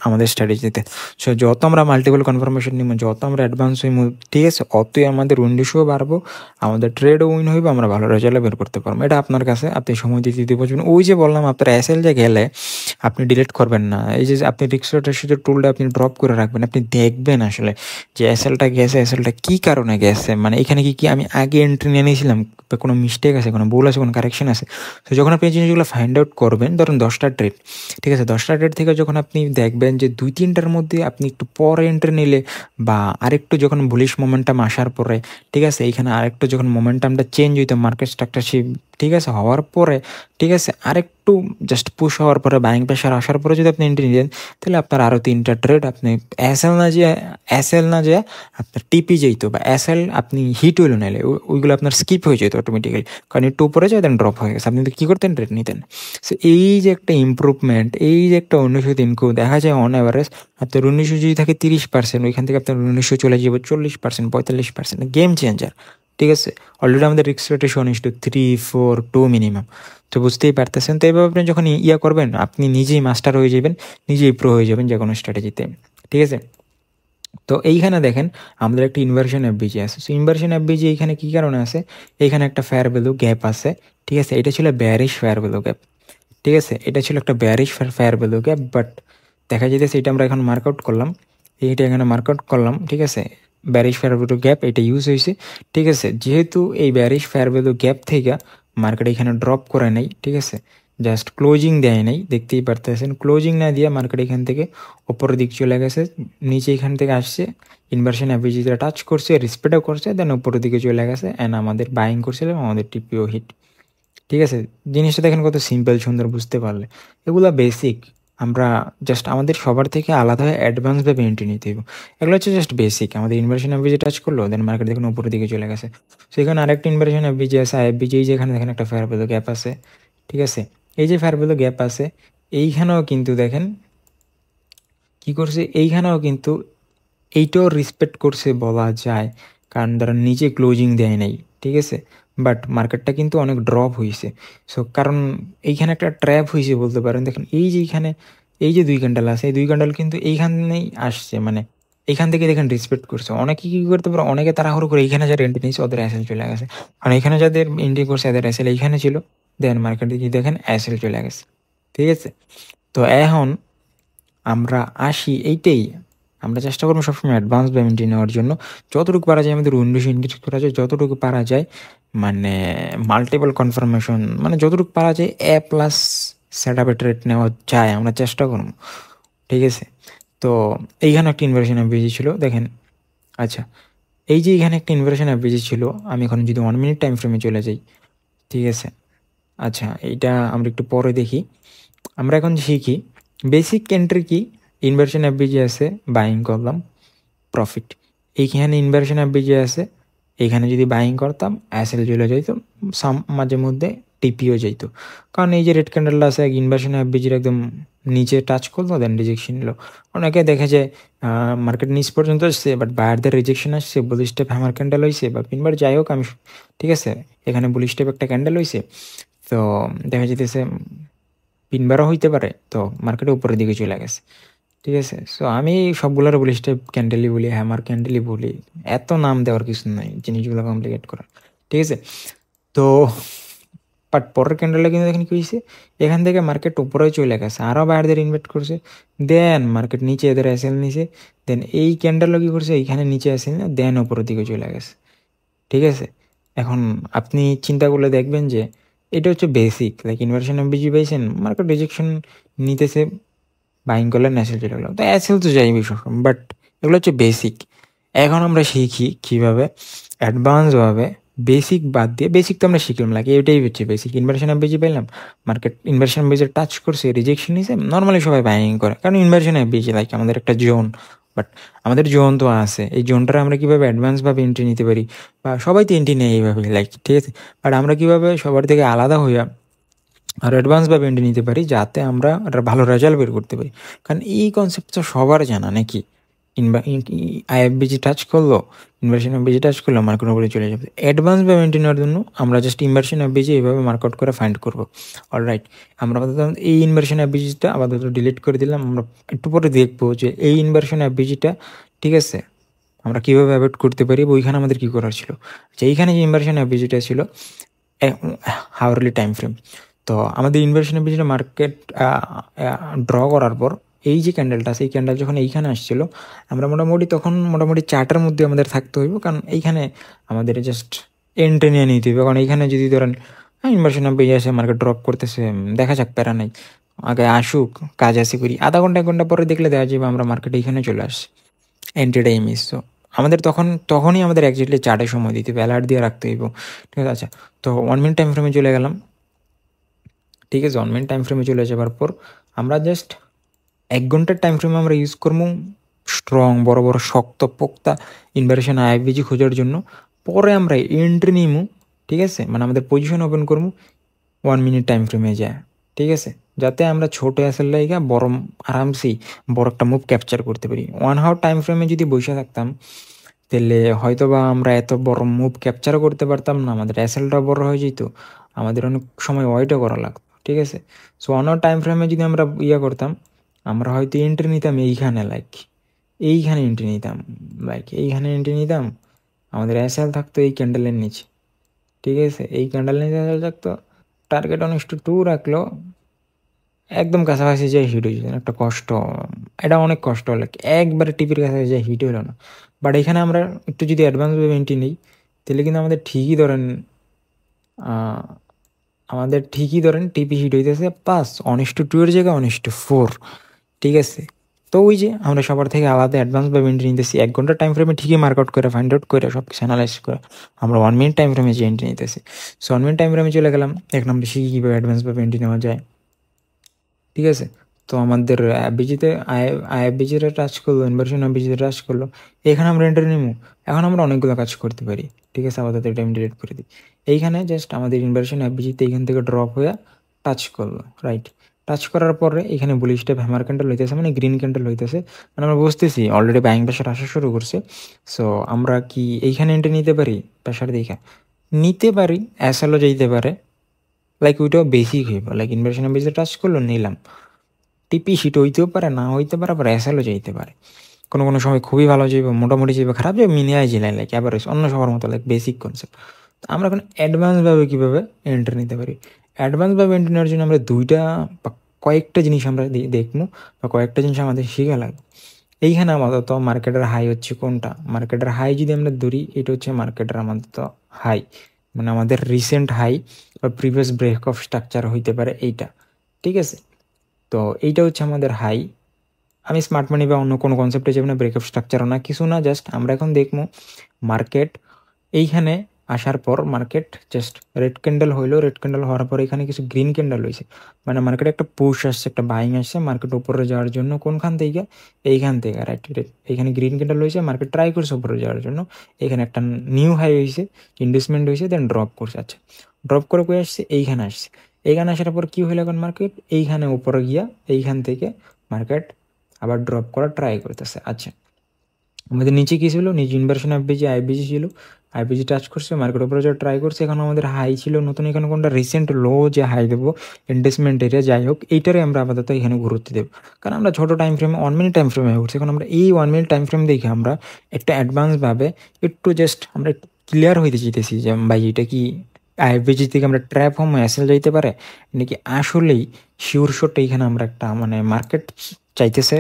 Speaker 1: আমাদের স্ট্র্যাটেজিতে। সো যত আমরা মাল্টিপল কনফার্মেশন নিব, যত আমরা অ্যাডভান্স হইব, ঠিক আছে, অতই আমাদের উইন্ড ইস্যুও বাড়বো, আমাদের ট্রেডও উইন হইবে, আমরা ভালো রেজাল্ট বের করতে পারবো। এটা আপনার কাছে, আপনি সময় দিতে পারবেন। ওই যে বললাম, আপনার এসএল যে গেলে আপনি ডিলিট করবেন না, এই যে আপনি রিস্ক রোটেশনের টুলটা আপনি ড্রপ করে রাখবেন, আপনি দেখবেন আসলে যে এসএলটা গেছে, এসএলটা কী কারণে গেছে, মানে এখানে কি আমি আগে এন্ট্রি নিয়ে নিয়েছিলাম, কোনো মিস্টেক আছে, কোনো ভুল আছে, কোনো কারেকশন আছে। তো যখন আপনি এই জিনিসগুলো ফাইন্ড আউট করবেন, ধরুন 10টা ট্রেড, ঠিক আছে, 10টা ট্রেড থেকে যখন আপনি দেখবেন যে 2-3টার মধ্যে আপনি একটু পরে এন্ট্রি নিলে, বা আরেকটু যখন বুলিশ মোমেন্টাম আসার পরে, ঠিক আছে, এইখানে আরেকটু যখন মোমেন্টামটা চেঞ্জ হইতো, মার্কেট স্ট্রাকচারশিপ, ঠিক আছে, হওয়ার পরে, ঠিক আছে, আরেকটু জাস্ট পুশ হওয়ার পরে, বাইং প্রেশার আসার পরে যদি আপনি এন্ট্রি নিলেন, তাহলে আপনার আরও 3টা ট্রেড আপনি এসএল না যে আপনার টিপি যেত, বা এসএল আপনি হিট হইল নাইলে ওইগুলো আপনার স্কিপ হয়ে যেত অটোমেটিক্যালি, কারণ একটু উপরে যায়, দেন ড্রপ হয়ে গেছে, আপনি কী করতেন, ট্রেড নিতেন। সো এই যে একটা ইম্প্রুভমেন্ট, এই যে একটা 1903 দেখা যায় অন অ্যাভারেজ আপনার 1900 যদি থাকে 30%, ওইখান থেকে আপনার 1900 চলে যাবে 40%, 45%, গেম চেঞ্জার, ঠিক আছে। অলরেডি আমাদের রিস্ক রোটেশন 1:3 4 2 মিনিমাম, তো বুঝতেই পারতেছেন। তো এইভাবে আপনি যখন করবেন, আপনি নিজেই মাস্টার হয়ে যাবেন, নিজেই প্রো হয়ে যাবেন যে কোনো স্ট্র্যাটেজিতে, ঠিক আছে। তো এইখানে দেখেন আমাদের একটা ইনভার্সন এফবিজি আছে। সো ইনভার্সন এফবিজি এইখানে কী কারণে আছে, এইখানে একটা ফেয়ার ভ্যালু গ্যাপ আছে, ঠিক আছে, এটা ছিল বেয়ারিশ ফেয়ার ভ্যালু গ্যাপ, ঠিক আছে, এটা ছিল একটা bearish fair value gap. But দেখা যেতেছে এটা আমরা এখন মার্কআউট করলাম, এইটা এখানে মার্কআউট করলাম, ঠিক আছে, বেয়ারিশ ফেয়ার ভ্যালু গ্যাপ এটা ইউজ হয়েছে, ঠিক আছে। যেহেতু এই বেয়ারিশ ফেয়ার ভ্যালু গ্যাপ থেকে মার্কেট এখানে ড্রপ করে নেই, ঠিক আছে, জাস্ট ক্লোজিং দেয় নাই, দেখতেই পারতেছেন। ক্লোজিং না দিয়ে মার্কেট এখান থেকে ওপরের দিক চলে গেছে, নিচে এখান থেকে আসছে, ইনভার্সন অ্যাভারেজটা টাচ করছে, রিসপেক্টও করছে, দেন উপরের দিকে চলে গেছে অ্যান্ড আমাদের বাইং করছিলাম, আমাদের টিপিও হিট। ঠিক আছে, জিনিসটা দেখেন কত সিম্পল, সুন্দর, বুঝতে পারলে। এগুলো বেসিক, আমরা জাস্ট আমাদের সবার থেকে আলাদা হয়ে অ্যাডভান্সভাবে এন্ট্রি নিতে হবে। এগুলো হচ্ছে জাস্ট বেসিক। আমাদের ইনভার্সন অ্যাভারেজে টাচ করলো, দেন মার্কেট দেখুন উপরের দিকে চলে গেছে। সো এখানে আরেকটা ইনভার্সন অ্যাভারেজ আছে, আইএফবিজি, যেখানে দেখেন একটা ফেয়ার ভ্যালু গ্যাপ আছে। ঠিক আছে, এই যে ফেয়ার ভ্যালু গ্যাপ আছে, এইখানেও কিন্তু দেখেন কি করছে, এইখানেও কিন্তু এইটাও রেসপেক্ট করছে বলা যায়, কারণ তারা নিচে ক্লোজিং দেয় নাই। ঠিক আছে, বাট মার্কেটটা কিন্তু অনেক ড্রপ হয়েছে। সো কারণ এইখানে একটা ট্র্যাপ হয়েছে বলতে পারেন। দেখেন এই যে এইখানে এই যে 2 ক্যান্ডেল আছে, এই 2 ক্যান্ডেল কিন্তু এইখানেই আসছে, মানে এইখান থেকে দেখেন রেসপেক্ট করছে। অনেকে কী করতে পারে, অনেকে তাড়াহুড়ো করে এইখানে যারা এন্ট্রি নিয়েছে ওদের অ্যাসেল চলে গেছে, আর এখানে যাদের এন্ট্রি করছে এদের অ্যাসেল এইখানে ছিল, দেন মার্কেটে কি দেখেন অ্যাসেল চলে গেছে। ঠিক আছে, তো এখন আমরা আসি এইটাই, আমরা চেষ্টা করবো সবসময় অ্যাডভান্স পেমেন্টটি নেওয়ার জন্য। যতটুকু পারা যায় আমাদের উইন্ডোজ ইন্ডিকেট করা যায়, যতটুকু পারা যায় মানে মাল্টিপল কনফার্মেশন, মানে যতটুকু পারা যায় এ প্লাস সেট আপে ট্রেড নেওয়া যায় আমরা চেষ্টা করবো। ঠিক আছে, তো এইখানে একটা ইনভার্সন অ্যাভারেজ ছিল দেখেন। আচ্ছা, এই যে এখানে একটা ইনভার্সন অ্যাভারেজ ছিল, আমি এখন যদি 1 মিনিট টাইম ফ্রেমে চলে যাই, ঠিক আছে। আচ্ছা, এইটা আমরা একটু পরে দেখি। আমরা এখন শিখি বেসিক এন্ট্রি কি। ইনভার্সন অ্যাভারেজ আছে, বাইং করলাম, প্রফিট। এইখানে ইনভার্সন অ্যাভারেজ আছে, এইখানে যদি বাইং করতাম অ্যাসেল চলে যাইতো, মাঝে মধ্যে টিপিও যাইতো। কারণ এই যে রেড ক্যান্ডেলটা আছে, ইনভার্সন অ্যাভারেজের একদম নিচে টাচ করলো, দেন রিজেকশন নিল। অনেকে দেখে যে মার্কেট নিচ পর্যন্ত আসছে, বাট বায়ারদের রিজেকশন আসছে, বুলিশ স্টেপ হ্যামার ক্যান্ডেল হয়েছে বা পিনবার, যাই হোক আমি, ঠিক আছে, এখানে বুলিশ স্টেপ একটা ক্যান্ডেল হয়েছে, তো দেখা যেতেছে পিনবারও হইতে পারে, তো মার্কেটের উপরের দিকে চলে গেছে। ঠিক আছে, সো আমি সবগুলোর বলি স্টেপ ক্যান্ডেলই বলি, হ্যামার ক্যান্ডেলই বলি, এত নাম দেওয়ার কিছু নাই, জিনিসগুলো কমপ্লিকেট করার। ঠিক আছে, তো বাট পরের ক্যান্ডেলটা কিন্তু দেখেন কি হয়েছে, এখান থেকে মার্কেট উপরে চলে গেছে, আরও বাইরেদের ইনভেস্ট করছে, দেন মার্কেট নিচে এদের এসেল নিচে, দেন এই ক্যান্ডেলও কি করছে, এইখানে নিচে এসেল না, দেন উপরের দিকে চলে গেছে। ঠিক আছে, এখন আপনি চিন্তা করলে দেখবেন যে এটা হচ্ছে বেসিক, লাইক ইনভার্সন এমবিজি পাইছেন, মার্কেট রিজেকশন নিতেছে, বাইং করলে ন্যাসেল চলে গেল, তো অ্যাসেল তো যাইবি সবসময়, বাট এগুলো হচ্ছে বেসিক। এখন আমরা শিখি কীভাবে অ্যাডভান্সভাবে বেসিক বাদ দিয়ে, বেসিক তো আমরা শিখলাম, লাগে এটাই হচ্ছে বেসিক। ইনভার্সন বেজে পেলাম, মার্কেট ইনভার্সন বেজে টাচ করছে, রিজেকশন নিয়েছে, নর্মালি সবাই বাইং করে, কারণ ইনভার্সন বেজে লাইক আমাদের একটা জোন, বাট আমাদের জোন তো আছে, এই জোনটা আমরা কীভাবে অ্যাডভান্সভাবে এন্ট্রি নিতে পারি, বা সবাই তো এন্ট্রি নেয় এইভাবে লাইক, ঠিক আছে, বাট আমরা কীভাবে সবার থেকে আলাদা হইয়া আর অ্যাডভান্সভাবে এন্ট্রি নিতে পারি, যাতে আমরা একটা ভালো রেজাল্ট বের করতে পারি। কারণ এই কনসেপ্ট তো সবার জানা নাকি, আইএফবিজি টাচ করলো, ইনভার্সন এফবিজি টাচ করলো, মার্কেট উপরে চলে যাবে। অ্যাডভান্সভাবে এন্ট্রি নেওয়ার জন্য আমরা জাস্ট ইনভার্সন এফবিজি এইভাবে মার্কআউট করে ফাইন্ড করবো। অলরাইট, আমরা আপাতত এই ইনভার্সন এফবিজিটা আপাতত ডিলিট করে দিলাম। আমরা একটু পরে দেখবো যে এই ইনভার্সন এফবিজিটা, ঠিক আছে, আমরা কীভাবে অ্যাভয়েড করতে পারি, ওইখানে আমাদের কী করার ছিল। আচ্ছা, এইখানে যে ইনভার্সন এফবিজিটা ছিল হাওয়ারলি টাইম ফ্রেম, তো আমাদের ইনভার্সনের পিছনে মার্কেট ড্র করার পর এই যে ক্যান্ডেলটা আছে, এই ক্যান্ডেল যখন এইখানে আসছিল, আমরা মোটামুটি চার্টের মধ্যে আমাদের থাকতে হইব, কারণ এইখানে আমাদের জাস্ট এন্ট্রি নিয়ে নিতে হবে। কারণ এইখানে যদি ধরেন ইনভার্সন পেয়ে আসে, মার্কেট ড্রপ করতেছে, দেখা যাক, প্যারা নাই, আগে আসুক, কাজ আসে করি, আধা ঘন্টা 1 ঘন্টা পরে দেখলে দেখা যাবে আমরা মার্কেটে এইখানে চলে আসছি, এন্ট্রিটাই মিস। তো আমাদের তখনই আমাদের একজাক্টলি চার্টে সময় দিতে হবে, অ্যালার্ট দিয়ে রাখতে হইব। ঠিক আছে, আচ্ছা, তো 1 মিনিট টাইম ফ্রেমে চলে গেলাম। ঠিক আছে, 1 মিনিট টাইম ফ্রেমে চলে যাবার পর আমরা জাস্ট 1 ঘন্টার টাইম ফ্রেমে আমরা ইউজ করবো স্ট্রং, বড় বড় শক্ত পোক্তা ইনভার্সন আইএফবিজি খোঁজার জন্য। পরে আমরা এন্ট্রি নিমু, ঠিক আছে, মানে আমাদের পজিশন ওপেন করবো 1 মিনিট টাইম ফ্রেমে যায়। ঠিক আছে, যাতে আমরা ছোট অ্যাসেল লাইগা বড় আরামসেই বড় একটা মুভ ক্যাপচার করতে পারি। 1 আওয়ার টাইম ফ্রেমে যদি বসে থাকতাম, তাহলে হয়তো বা আমরা এত বড় মুভ ক্যাপচারও করতে পারতাম না, আমাদের অ্যাসেলটা বড় হয়ে যেত, আমাদের অনেক সময় ওয়েটও করা লাগতো। ঠিক আছে, সো 1 আওয়ার টাইম ফ্রেমে যদি আমরা করতাম, আমরা হয়তো এন্ট্রি নিতাম এইখানে, লাইক এইখানে এন্ট্রি নিতাম, আমাদের অ্যাসেল থাকতো এই ক্যান্ডেলের নিচে। ঠিক আছে, এই ক্যান্ডেলের নিচে অ্যাসেল থাকতো, টার্গেট অনেক টু রাখলো, একদম কাছাকাছি যায় হিট হয়েছে, একটা কষ্ট, এটা অনেক কষ্ট হলো, একবারে টিপির কাছাকাছি যায় হিট হলো না। বাট এখানে আমরা একটু যদি অ্যাডভান্সভাবে এন্ট্রি নিই, তাহলে কিন্তু আমাদের ঠিকই ধরেন আমাদের ঠিকই ধরেন টিপি হিট হইতেছে 5:2 এর জায়গায় 1:4, ঠিক আছে। তো ওই যে আমরা সবার থেকে আলাদা অ্যাডভান্সভাবে এন্ট্রি নিতেছি, 1 ঘন্টা টাইম ফ্রেমে ঠিকই মার্কআউট করে ফাইন্ড আউট করে সব কিছু অ্যানালাইজ করে আমরা 1 মিনিট টাইম ফ্রেমে যে এন্ট্রি নিতেছি। সো 1 মিনিট টাইম ফ্রেমে চলে গেলাম, এখন আমরা শিখি কীভাবে অ্যাডভান্সভাবে এন্ট্রি নেওয়া যায়, ঠিক আছে। তো আমাদের অ্যাপবিজিতে আইএফবিজিতে টাচ করলো, ইনভার্সন অ্যাপবিজিতে টাচ করলো, এখানে আমরা এন্ট্রি নিব। এখন আমরা অনেকগুলো কাজ করতে পারি, ঠিক আছে। আপাতত এটা আমি ডিলিট করে দিই। এইখানে জাস্ট আমাদের ইনভার্সন অ্যাপবিজিতে এইখান থেকে ড্রপ হয়ে টাচ করলো, রাইট। টাচ করার পরে এখানে বুলিশ স্টেপ হ্যামার ক্যান্ডেল হইতেছে, মানে গ্রিন ক্যান্ডেল হইতেছে, মানে আমরা বুঝতেছি অলরেডি ব্যাং প্রেশার আসা শুরু করছে। সো আমরা কি এইখানে এন্ট্রি নিতে পারি? প্রেশার দেখে নিতে পারি, অ্যাসেলও যেতে পারে, লাইক ওইটাও বেসিক হইব, লাইক ইনভার্সন অ্যাপবিজিতে টাচ করলো, নিলাম। টিপি হিট হইতেও পারে, না হইতে পারে, আবার অ্যাসেলও যাইতে পারে। কোনো কোনো সময় খুবই ভালো যাইবে, মোটামুটি যাইবে, খারাপ যাবে, মিনিয়াই জিলাই, লাইক অ্যাভারেজ, অন্য সবার মতো, লাইক বেসিক কনসেপ্ট। তো আমরা এখন অ্যাডভান্সভাবে কীভাবে এন্ট্রি নিতে পারি? অ্যাডভান্সভাবে এন্ট্রি নেওয়ার জন্য আমরা দুইটা বা কয়েকটা জিনিস আমরা দেখবো, বা কয়েকটা জিনিস আমাদের শিখা লাগবে। এইখানে আমাদের তো মার্কেটের হাই হচ্ছে কোনটা? মার্কেটের হাই যদি আমরা ধরি, এটা হচ্ছে মার্কেটের আমাদের তো হাই, মানে আমাদের রিসেন্ট হাই বা প্রিভিয়াস ব্রেক অফ স্ট্রাকচার হইতে পারে এইটা, ঠিক আছে। তো এইটা হচ্ছে আমাদের হাই। আমি স্মার্ট মানি বা অন্য কোনো কনসেপ্টে যাবো না, ব্রেকআপ স্ট্রাকচারও না, কিছু না, জাস্ট আমরা এখন দেখবো মার্কেট এইখানে আসার পর মার্কেট জাস্ট রেড ক্যান্ডেল হইলো, রেড ক্যান্ডেল হওয়ার পর এখানে কিছু গ্রিন ক্যান্ডেল হয়েছে, মানে মার্কেটে একটা পুশ আসছে, একটা বাইং আসছে মার্কেট উপরে যাওয়ার জন্য, কোনখান থেকে? এইখান থেকে, রাইট। এইখানে গ্রিন ক্যান্ডেল হয়েছে, মার্কেট ট্রাই করছে উপরে যাওয়ার জন্য, এখানে একটা নিউ হাই হয়েছে, ইনভেস্টমেন্ট হয়েছে, দেন ড্রপ করছে। আচ্ছা, ড্রপ করে কই আসছে? এইখানে আসছে। এইখানে আসার পর কী হইলো এখন? মার্কেট এইখানে উপরে গিয়া এইখান থেকে মার্কেট আবার ড্রপ করার ট্রাই করতেছে। আচ্ছা, আমাদের নিচে কী ছিল? নিচে ইনভার্সন অ্যাপবিজি আইবিজি ছিল, আইবিজি টাচ করছে, মার্কেট উপরে যা ট্রাই করছে, এখন আমাদের হাই ছিল নতুন, এখানে কোনটা রিসেন্ট লো যে হাই দেবো ইনভেস্টমেন্ট এরিয়া, যাই হোক এইটারে আমরা আপাতত এখানে গুরুত্ব দেবো, কারণ আমরা ছোটো টাইম ফ্রেমে 1 মিনিট টাইম ফ্রেমে উঠছি। এখন আমরা এই 1 মিনিট টাইম ফ্রেম দেখে আমরা একটা অ্যাডভান্সভাবে একটু জাস্ট আমরা একটু ক্লিয়ার হইতে চাইতেছি যে ভাই এটা কি আইএফবিজি থেকে আমরা ট্র্যাপ হোম এসএল যাইতে পারে নাকি আসলেই শিওর শট এইখানে আমরা একটা মানে মার্কেট চাইতেছে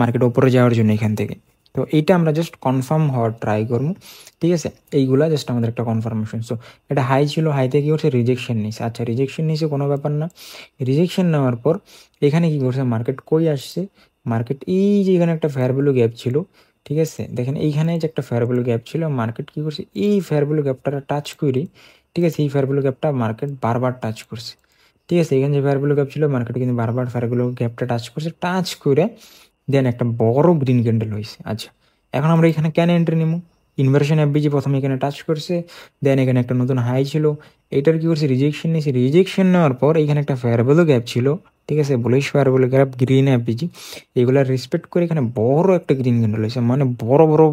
Speaker 1: মার্কেট উপরে যাওয়ার জন্য এখান থেকে। তো এইটা আমরা জাস্ট কনফার্ম হওয়ার ট্রাই করবো, ঠিক আছে। এইগুলা জাস্ট আমাদের একটা কনফার্মেশন। সো এটা হাই ছিল, হাইতে কী করছে? রিজেকশন নিয়েছে। আচ্ছা, রিজেকশন নিয়েছে, কোনো ব্যাপার না। রিজেকশন নেওয়ার পর এখানে কী করছে? মার্কেট কই আসছে? মার্কেট এই যে এখানে একটা ফেয়ার ভ্যালু গ্যাপ ছিল, ঠিক আছে, দেখেন এইখানে যে একটা ফেয়ার ভ্যালু গ্যাপ ছিল, মার্কেট কী করছে? এই ফেয়ার ভ্যালু গ্যাপটা টাচ করি, ঠিক আছে, এই ফেয়ার ভ্যালু গ্যাপটা মার্কেট বারবার টাচ করছে, ঠিক আছে। এখানে যে ফেয়ার ভ্যালু গ্যাপ ছিল, মার্কেট কিন্তু বারবার ফেয়ার ভ্যালু গ্যাপটা টাচ করছে, টাচ করে দেন একটা বড় গ্রিন ক্যান্ডেল হয়েছে। আচ্ছা, এখন আমরা এখানে কেন এন্ট্রি নিব? ইনভার্সন এফবিজি প্রথমে এখানে টাচ করছে, দেন এখানে একটা নতুন হাই ছিল, এইটার কী করছে? রিজেকশন নিয়েছে। রিজেকশন নেওয়ার পর এখানে একটা ফেয়ার ভ্যালু গ্যাপ ছিল, ঠিক আছে, bullish fair value gap, green FBG, এগুলো রেসপেক্ট করে এখানে বড় একটা গ্রিন ক্যান্ডেল হয়েছে, মানে বড় বড়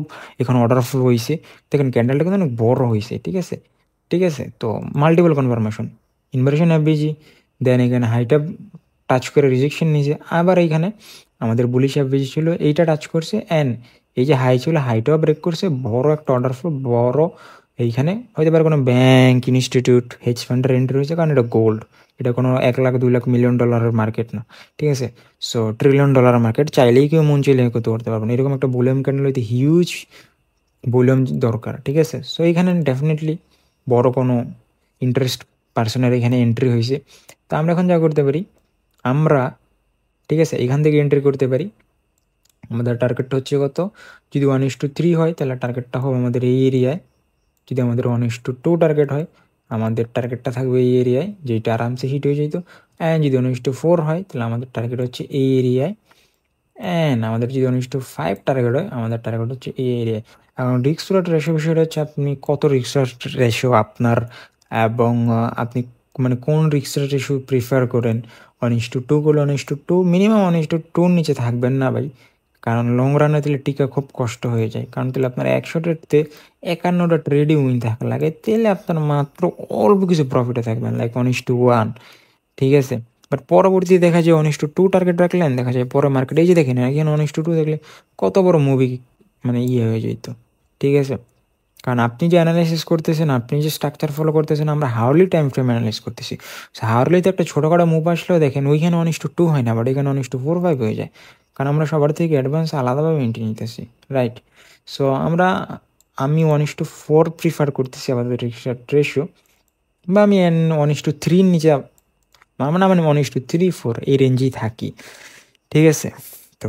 Speaker 1: এখানে অর্ডার ফ্লো হয়েছে, দেখেন ক্যান্ডেলটা কিন্তু অনেক বড় হয়েছে, ঠিক আছে, ঠিক আছে। তো মাল্টিপল কনফার্মেশন, ইনভার্সন এফবিজি, দেন এখানে হাইটা টাচ করে রিজেকশন নিয়েছে, আবার এইখানে আমাদের বুলিশ এফবিজি ছিল, এইটা টাচ করছে, অ্যান্ড এই যে হাই ছিল হাইটাও ব্রেক করছে, বড় একটা অর্ডার ফ্লো, বড়। এইখানে হয়তো পারে কোনো ব্যাংক, ইনস্টিটিউট, হেজ ফান্ডের এন্ট্রি হয়েছে, কারণ এটা গোল্ড, এটা কোনো 1 লাখ 2 লাখ মিলিয়ন ডলারের মার্কেট না, ঠিক আছে। সো ট্রিলিয়ন ডলার মার্কেট, চাইলেই কেউ মন চাইলে করতে পারবে না, এরকম একটা ভলিউম ক্যান্ডেল হইতে হিউজ ভলিউম দরকার, ঠিক আছে। সো এইখানে ডেফিনেটলি বড় কোনো ইন্টারেস্ট পার্সনের এখানে এন্ট্রি হয়েছে। তো আমরা এখন যা করতে পারি, আমরা, ঠিক আছে, এখান থেকে এন্ট্রি করতে পারি। আমাদের টার্গেটটা হচ্ছে কত? যদি 1:3 হয় তাহলে টার্গেটটা হবে আমাদের এই এরিয়ায়, যদি আমাদের 1:2 টার্গেট হয় আমাদের টার্গেটটা থাকবে এই এরিয়ায়, যেটা আরামসে হিট হয়ে যেত। অ্যান্ড যদি 1:4 হয় তাহলে আমাদের টার্গেট হচ্ছে এই এরিয়ায়, অ্যান্ড আমাদের যদি 1:5 টার্গেট হয় আমাদের টার্গেট হচ্ছে এই এরিয়ায়। এখন রিস্ক রেট রেশিও বিষয়টা হচ্ছে আপনি কত রিস্ক রেশিও আপনার, এবং আপনি মানে কোন রিস্ক রেশিও প্রিফার করেন। 1:2 করলে 1:2, মিনিমাম 1:2 নিচে থাকবেন না ভাই, কারণ লং রানে তাহলে টিকা খুব কষ্ট হয়ে যায়, কারণ তাহলে আপনার 100 ট্রেডতে 51টা ট্রেডই উইন থাকা লাগে, তাহলে আপনার মাত্র অল্প কিছু প্রফিটে থাকবেন, লাইক 1:1, ঠিক আছে। বাট পরবর্তীতে দেখা যায় 1:2 টার্গেট রাখলেন, দেখা যায় পরে মার্কেটে এই যে দেখেন এখানে 1:2 দেখলে কত বড় মুভি মানে হয়ে যেত, ঠিক আছে। কারণ আপনি যে অ্যানালাইসিস করতেছেন, আপনি যে স্ট্রাকচার ফলো করতেছেন, আমরা হাওয়ারলি টাইম ফ্রেম অ্যানালাইজ করতেছি। হাওয়ারলিতে একটা ছোটোখাটো মুভ আসলেও দেখেন ওইখানে 1:2 হয় না, বাট এখানে 1:4-5 হয়ে যায়, কারণ আমরা সবার থেকে অ্যাডভান্স আলাদাভাবে মেনটেন নিতেছি, রাইট। সো আমি 1:4 প্রিফার করতেছি আমাদের রিস্ক রেশিও, বা আমি 1:3 নিচে মানে 1:3-4 এই রেঞ্জেই থাকি, ঠিক আছে। তো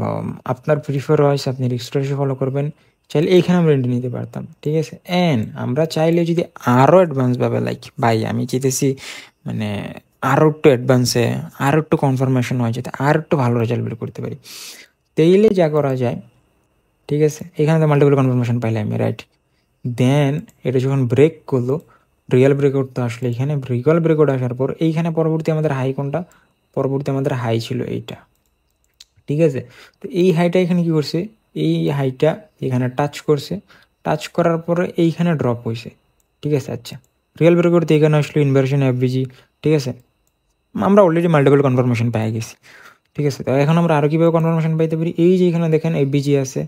Speaker 1: আপনার প্রিফার ওয়াইজ আপনি রিস্ক রেশিও ফলো করবেন, চাইলে এইখানে আমরা এন্ট্রি নিতে পারতাম, ঠিক আছে। অ্যান্ড আমরা চাইলে যদি আরও অ্যাডভান্সভাবে লাইক ভাই আমি চাইতেছি মানে আরও একটু অ্যাডভান্সে আরও একটু কনফার্মেশন হয় যাতে আর একটু ভালো রেজাল্ট বের করতে পারি, তাইলে যা করা যায়, ঠিক আছে। এখানে তো মাল্টিপল কনফার্মেশন পাইলে আমি রাইট, দেন এটা যখন ব্রেক করলো, রিয়েল ব্রেকআউট তো আসলে এখানে রিয়েল ব্রেকআউট আসার পর এইখানে পরবর্তী আমাদের হাই কোনটা, পরবর্তী আমাদের হাই ছিল এইটা, ঠিক আছে। তো এই হাইটা এখানে কি করছে, এই হাইটা এখানে টাচ করছে, টাচ করার পরে এইখানে ড্রপ হয়েছে, ঠিক আছে। আচ্ছা, রিয়েল ব্রেকআউট তো এখানে আসলো ইনভার্সন এফবিজি, ঠিক আছে। আমরা অলরেডি মাল্টিপল কনফার্মেশন পেয়ে গেছি, ঠিক আছে। তো এখন আমরা আরও কীভাবে কনফার্মেশন পাইতে পারি, এই যে এখানে দেখেন এফবিজি আছে,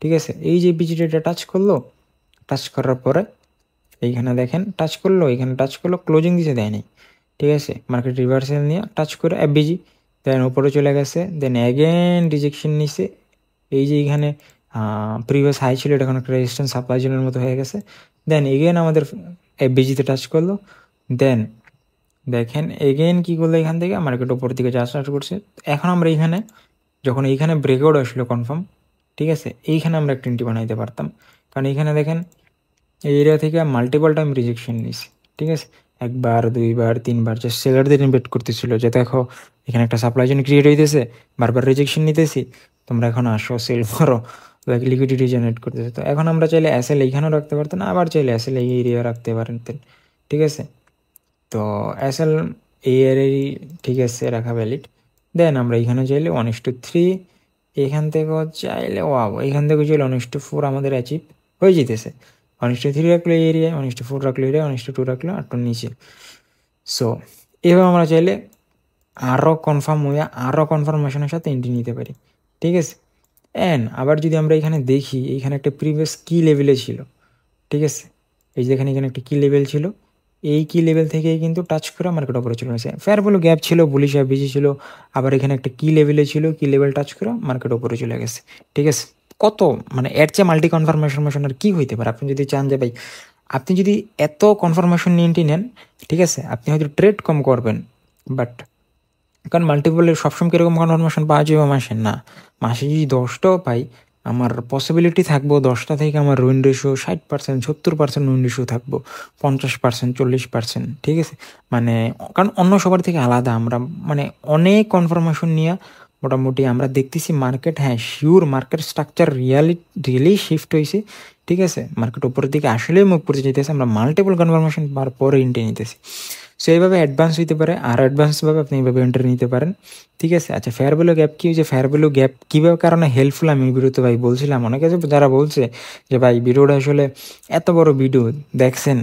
Speaker 1: ঠিক আছে। এই যে এফবিজিটা এটা টাচ করলো, টাচ করার পরে এইখানে দেখেন টাচ করলো, এখানে টাচ করলো, ক্লোজিং দিতে দেয় নাই, ঠিক আছে। মার্কেট রিভার্সাল নিয়ে টাচ করে এফবিজি, দেন উপরে চলে গেছে, দেন অ্যাগেন রিজেকশন নিছে, এই যে এইখানে প্রিভিয়াস হাই ছিল এটা এখন একটা রেজিস্ট্যান্স সাপ্লাই জোনের মতো হয়ে গেছে, দেন এগেন আমাদের এফবিজিতে টাচ করলো, দেন দেখেন এগেন কী করলো, এখান থেকে মার্কেট উপর দিকে যা স্টার্ট করছে। এখন আমরা এইখানে যখন এইখানে ব্রেকআউট আসলো কনফার্ম, ঠিক আছে, এইখানে আমরা একটা এন্ট্রি বানাইতে পারতাম, কারণ এইখানে দেখেন এই এরিয়া থেকে মাল্টিপল টাইম রিজেকশন নিছি, ঠিক আছে। একবার, দুইবার, তিনবার জাস্ট সেলারদের ইনভেট করতেছিল যে দেখো এখানে একটা সাপ্লাই জোন ক্রিয়েট হইতেছে, বারবার রিজেকশন নিতেছি, তোমরা এখন আসো সেল করো, লাইক লিকুইডিটি জেনারেট করতেছে। তো এখন আমরা চাইলে অ্যাসেল এইখানেও রাখতে পারতেন, আবার চাইলে অ্যাসেল এই এরিয়া রাখতে পারতেন, ঠিক আছে। তো অ্যাসেল এই এরিয়ারই ঠিক আছে রাখা ভ্যালিড, দেন আমরা এখানে চাইলে 1:3, এখান থেকেও চাইলে এখান থেকে চাইলে 1:4 আমাদের অ্যাচিভ হয়ে যেতেছে। 1:3 রাখলো এই এরিয়ায়, 1:4 রাখলো এরিয়া, 1:2 রাখলো আর নিচে। সো এভাবে আমরা চাইলে আরও কনফার্ম হয়ে আরও কনফার্মেশনের সাথে এন্ট্রি নিতে পারি, ঠিক আছে। অ্যান্ড আবার যদি আমরা এখানে দেখি, এইখানে একটা প্রিভিয়াস কি লেভেলে ছিল, ঠিক আছে। এই যে এখানে একটা কি লেভেল ছিল, এই কি লেভেল থেকেই কিন্তু টাচ করে মার্কেট উপরে চলে গেছে, ফেয়ার ভ্যালু গ্যাপ ছিল, বুলিশ এফবিজি ছিল, আবার এখানে একটা কি লেভেলে ছিল, কি লেভেল টাচ করে মার্কেট উপরে চলে গেছে, ঠিক আছে। কত মানে এর চেয়ে মাল্টি কনফার্মেশন আর কি হইতে পারে। আপনি যদি চান যে ভাই আপনি যদি এত কনফার্মেশন নিয়ে নেন, ঠিক আছে, আপনি হয়তো ট্রেড কম করবেন, বাট কারণ মাল্টিপলের সবসময় কীরকম কনফার্মেশন পাওয়া যাবে মাসে না, মাসে যদি 10টাও পাই আমার পসিবিলিটি থাকবো 10টা থেকে আমার উইন রেশিও 60%, 70% উইন রেশিও থাকবো, 50%, 40%, ঠিক আছে। মানে কারণ অন্য সবার থেকে আলাদা আমরা, মানে অনেক কনফার্মেশন নিয়ে মোটামুটি আমরা দেখতেছি মার্কেট, হ্যাঁ sure market structure really shift হয়েছে, ঠিক আছে। মার্কেট উপরের দিকে আসলেই মুভ করতে যেতেছে, আমরা মাল্টিপল কনফার্মেশন পাওয়ার পরে এন্ট্রি নিতেছি। সো এইভাবে অ্যাডভান্স হইতে পারে, আর অ্যাডভান্সভাবে আপনি এইভাবে এন্ট্রি নিতে পারেন, ঠিক আছে। আচ্ছা, ফেয়ার ভ্যালু গ্যাপ কী হয়েছে, ফেয়ার ভ্যালু গ্যাপ কীভাবে কারণে হেল্পফুল আমি ভিডিওতে ভাই বলছিলাম, অনেকে যারা বলছে যে ভাই ভিডিওটা আসলে এত বড় ভিডিও দেখছেন,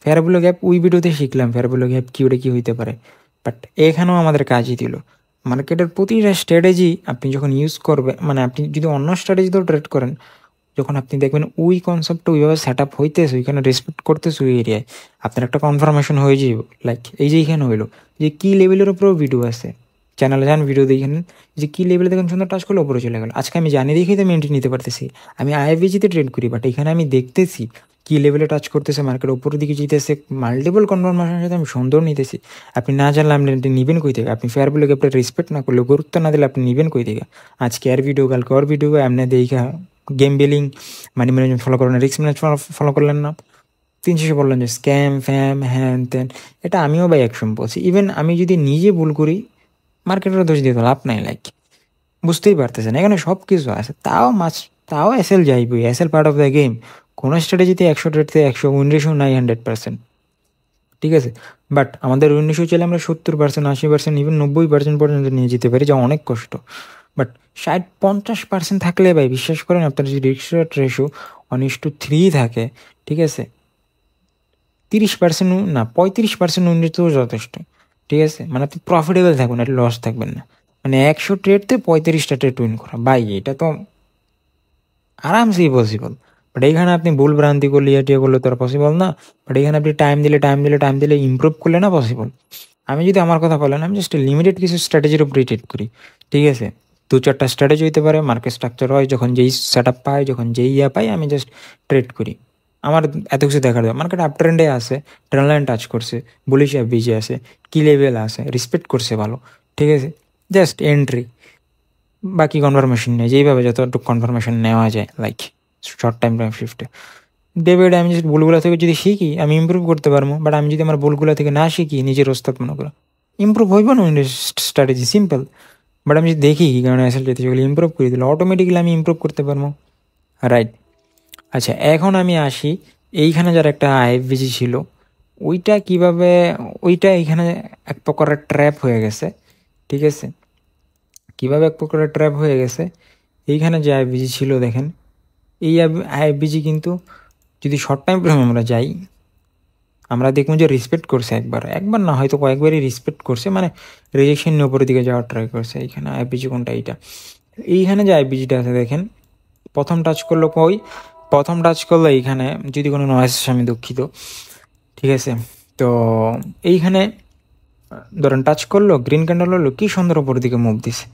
Speaker 1: ফেয়ার ভ্যালু গ্যাপ ওই ভিডিওতে শিখলাম ফেয়ার ভ্যালু গ্যাপ কী, ওটা কী হইতে পারে, বাট এখানেও আমাদের কাজই দিল। মার্কেটের প্রতিটা স্ট্র্যাটেজি আপনি যখন ইউজ করবে, মানে আপনি যদি অন্য স্ট্র্যাটেজিতেও ট্রেড করেন, যখন আপনি দেখবেন ওই কনসেপ্টটা ওইভাবে সেট আপ হইতেছে, ওইখানে রেসপেক্ট করতেছে ওই এরিয়ায়, আপনার একটা কনফার্মেশন হয়ে যাবে। লাইক এই যে এখানে হইলো যে কি লেভেলের উপরেও ভিডিও আছে, চ্যানেলে যান ভিডিও দেখেন যে কি লেভেলে দেখেন সুন্দর টাচ করলে উপরে চলে গেল। আজকে আমি জানি দেখেই তো আমি এন্ট্রি নিতে পারতেছি, আমি আইএফবিজিতে ট্রেড করি, বাট এখানে আমি দেখতেছি কি লেভেলে টাচ করতেছে, মার্কেট উপরের দিকে যেতেছে, মাল্টিপল কনফার্মেশনের সাথে আমি সুন্দর নিতেছি। আপনি না জানলে আপনি নিবেন কই থেকে, আপনি ফেয়ার বলে আপনি রেসপেক্ট না করলে, গুরুত্ব না দিলে আপনি নিবেন কই থেকে। আজকে আর ভিডিও, কালকে আর ভিডিও, এমনি দেখা game billing, money management follow করেন, রিস্ক ম্যানেজমেন্ট ফলো করলেন না, 300 বললেন যে স্ক্যাম ফ্যাম হ্যান ত্যান। এটা আমিও ভাই একসময় বলছি, ইভেন আমি যদি নিজে ভুল করি মার্কেটের দোষ দিয়ে তো লাভ নাই, লাইক বুঝতেই পারতেছেন এখানে সব কিছু আছে, তাও এসএল যাইবই, SL part of the game. কোনো স্ট্র্যাটেজিতে 100 ট্রেডতে 100 উইন রেশিও নাই 100%, ঠিক আছে। বাট আমাদের উইন রেশিও চাইলে আমরা 70%, 80%, ইভেন 90% পর্যন্ত নিয়ে যেতে পারি, যা অনেক কষ্ট। বাট 50% থাকলে ভাই বিশ্বাস করেন, আপনার যদি রিস্ক রেশিও 1:3 থাকে, ঠিক আছে, 30% না 35% উন্নতিও যথেষ্ট, ঠিক আছে। মানে আপনি প্রফিটেবল থাকবেন, আর লস থাকবেন না। মানে 100 ট্রেডতে 35টা ট্রেড উইন করা, ভাই এটা তো আরামসেই পসিবল। বাট এইখানে আপনি ভুল ভ্রান্তি করলে টিয়া করলে তো আর পসিবল না। বাট এখানে আপনি টাইম দিলে ইমপ্রুভ করলে না পসিবল। আমি যদি আমার কথা বলেন, আমি জাস্ট লিমিটেড কিছু স্ট্র্যাটেজির উপরে ট্রেড করি, ঠিক আছে। 2-4টা স্ট্র্যাটেজি হইতে পারে, মার্কেট স্ট্রাকচার হয়, যখন যেই সেট আপ পাই, যখন যেই পাই আমি জাস্ট ট্রেড করি, আমার এত কিছু দেখার দেয়, মার্কেট আপ ট্রেন্ডে আছে, ট্রেন্ড লাইন টাচ করছে, বুলিশ এফবিজি আছে, কি লেভেল আছে, রেসপেক্ট করছে ভালো, ঠিক আছে, জাস্ট এন্ট্রি, বাকি কনফার্মেশন নেই, যেইভাবে যতটুকু কনফার্মেশন নেওয়া যায় লাইক শর্ট টাইম শিফটে। ডে বাই ডে আমি যদি ভুলগুলো থেকে যদি শিখি আমি ইম্প্রুভ করতে পারবো, বাট আমি যদি আমার ভুলগুলো থেকে না শিখি নিজের ওস্তাদ মনে করো, ইম্প্রুভ হইব না স্ট্র্যাটেজি সিম্পল। বাট আমি যদি দেখি কি কারণে আসলে যেগুলো ইম্প্রুভ করে দিলে অটোমেটিক্যালি আমি ইম্প্রুভ করতে পারবো, রাইট। আচ্ছা, এখন আমি আসি এইখানে যার একটা আইএফবিজি ছিল ওইটা কিভাবে, ওইটা এইখানে এক প্রকারের ট্র্যাপ হয়ে গেছে, ঠিক আছে। কীভাবে এক প্রকারের ট্র্যাপ হয়ে গেছে, এইখানে যে আইএফবিজি ছিল দেখেন, এই আইএফবিজি কিন্তু যদি শর্ট টাইম ফ্রেমে আমরা যাই, আমরা দেখবো যে রেসপেক্ট করছে একবার, একবার না হয়তো কয়েকবারই রেসপেক্ট করছে, মানে রিজেকশন নিয়ে উপরের দিকে যাওয়ার ট্রাই করছে। এইখানে আইপিজি কোনটা, এইটা, এইখানে যে আইপিজিটা আছে দেখেন, প্রথম টাচ করলো কই, প্রথম টাচ করলো এইখানে, যদি কোনো নয়েস আমি দুঃখিত, ঠিক আছে। তো এইখানে ধরেন টাচ করলো, গ্রিন ক্যান্ডেল হলো, কি সুন্দর উপরের দিকে মুভ দিছে।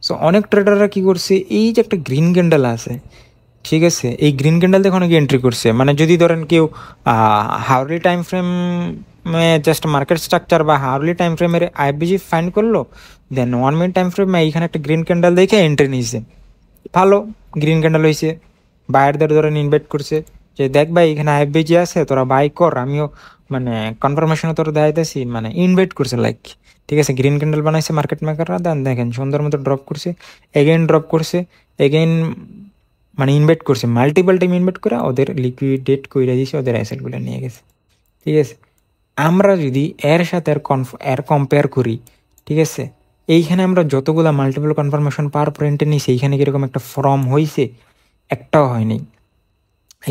Speaker 1: সো অনেক ট্রেডাররা কি করছে, এই যে একটা গ্রিন ক্যান্ডেল আছে, ঠিক আছে, এই গ্রিন ক্যান্ডেল দেখে অনেকে এন্ট্রি করছে। মানে যদি ধরেন কেউ হাওয়ারলি টাইম ফ্রেমে জাস্ট মার্কেট স্ট্রাকচার বা হাওয়ারলি টাইম ফ্রেমের আইবিজি ফাইন্ড করলো, দেন 1 মিনিট টাইম ফ্রেমে এইখানে একটা গ্রিন ক্যান্ডেল দেখে এন্ট্রি নিয়েছে, ভালো গ্রিন ক্যান্ডেল হয়েছে, বায়ারদের ধরেন ইনভাইট করছে যে দেখ ভাই এখানে আইবিজি আছে, তোরা বাই কর, আমিও মানে কনফার্মেশনে তোরা দেখাইতেছি, মানে ইনভাইট করছে লাইক, ঠিক আছে, গ্রিন ক্যান্ডেল বানাইছে মার্কেট মেকাররা, দেন দেখেন সুন্দর মতো ড্রপ করছে, এগেইন ড্রপ করছে, এগেইন মানে ইনভাইট করছে, মাল্টিপল টাইম ইনভাইট করে ওদের লিকুইডেট করে দিয়েছে, ওদের অ্যাসেটগুলো নিয়ে গেছে, ঠিক আছে। আমরা যদি এর সাথে এর কম্পেয়ার করি, ঠিক আছে, এইখানে আমরা যতগুলো মাল্টিপল কনফার্মেশন পার পয়েন্টে নিয়েছি, এইখানে কীরকম একটা ফর্ম হয়েছে, একটাও হয়নি।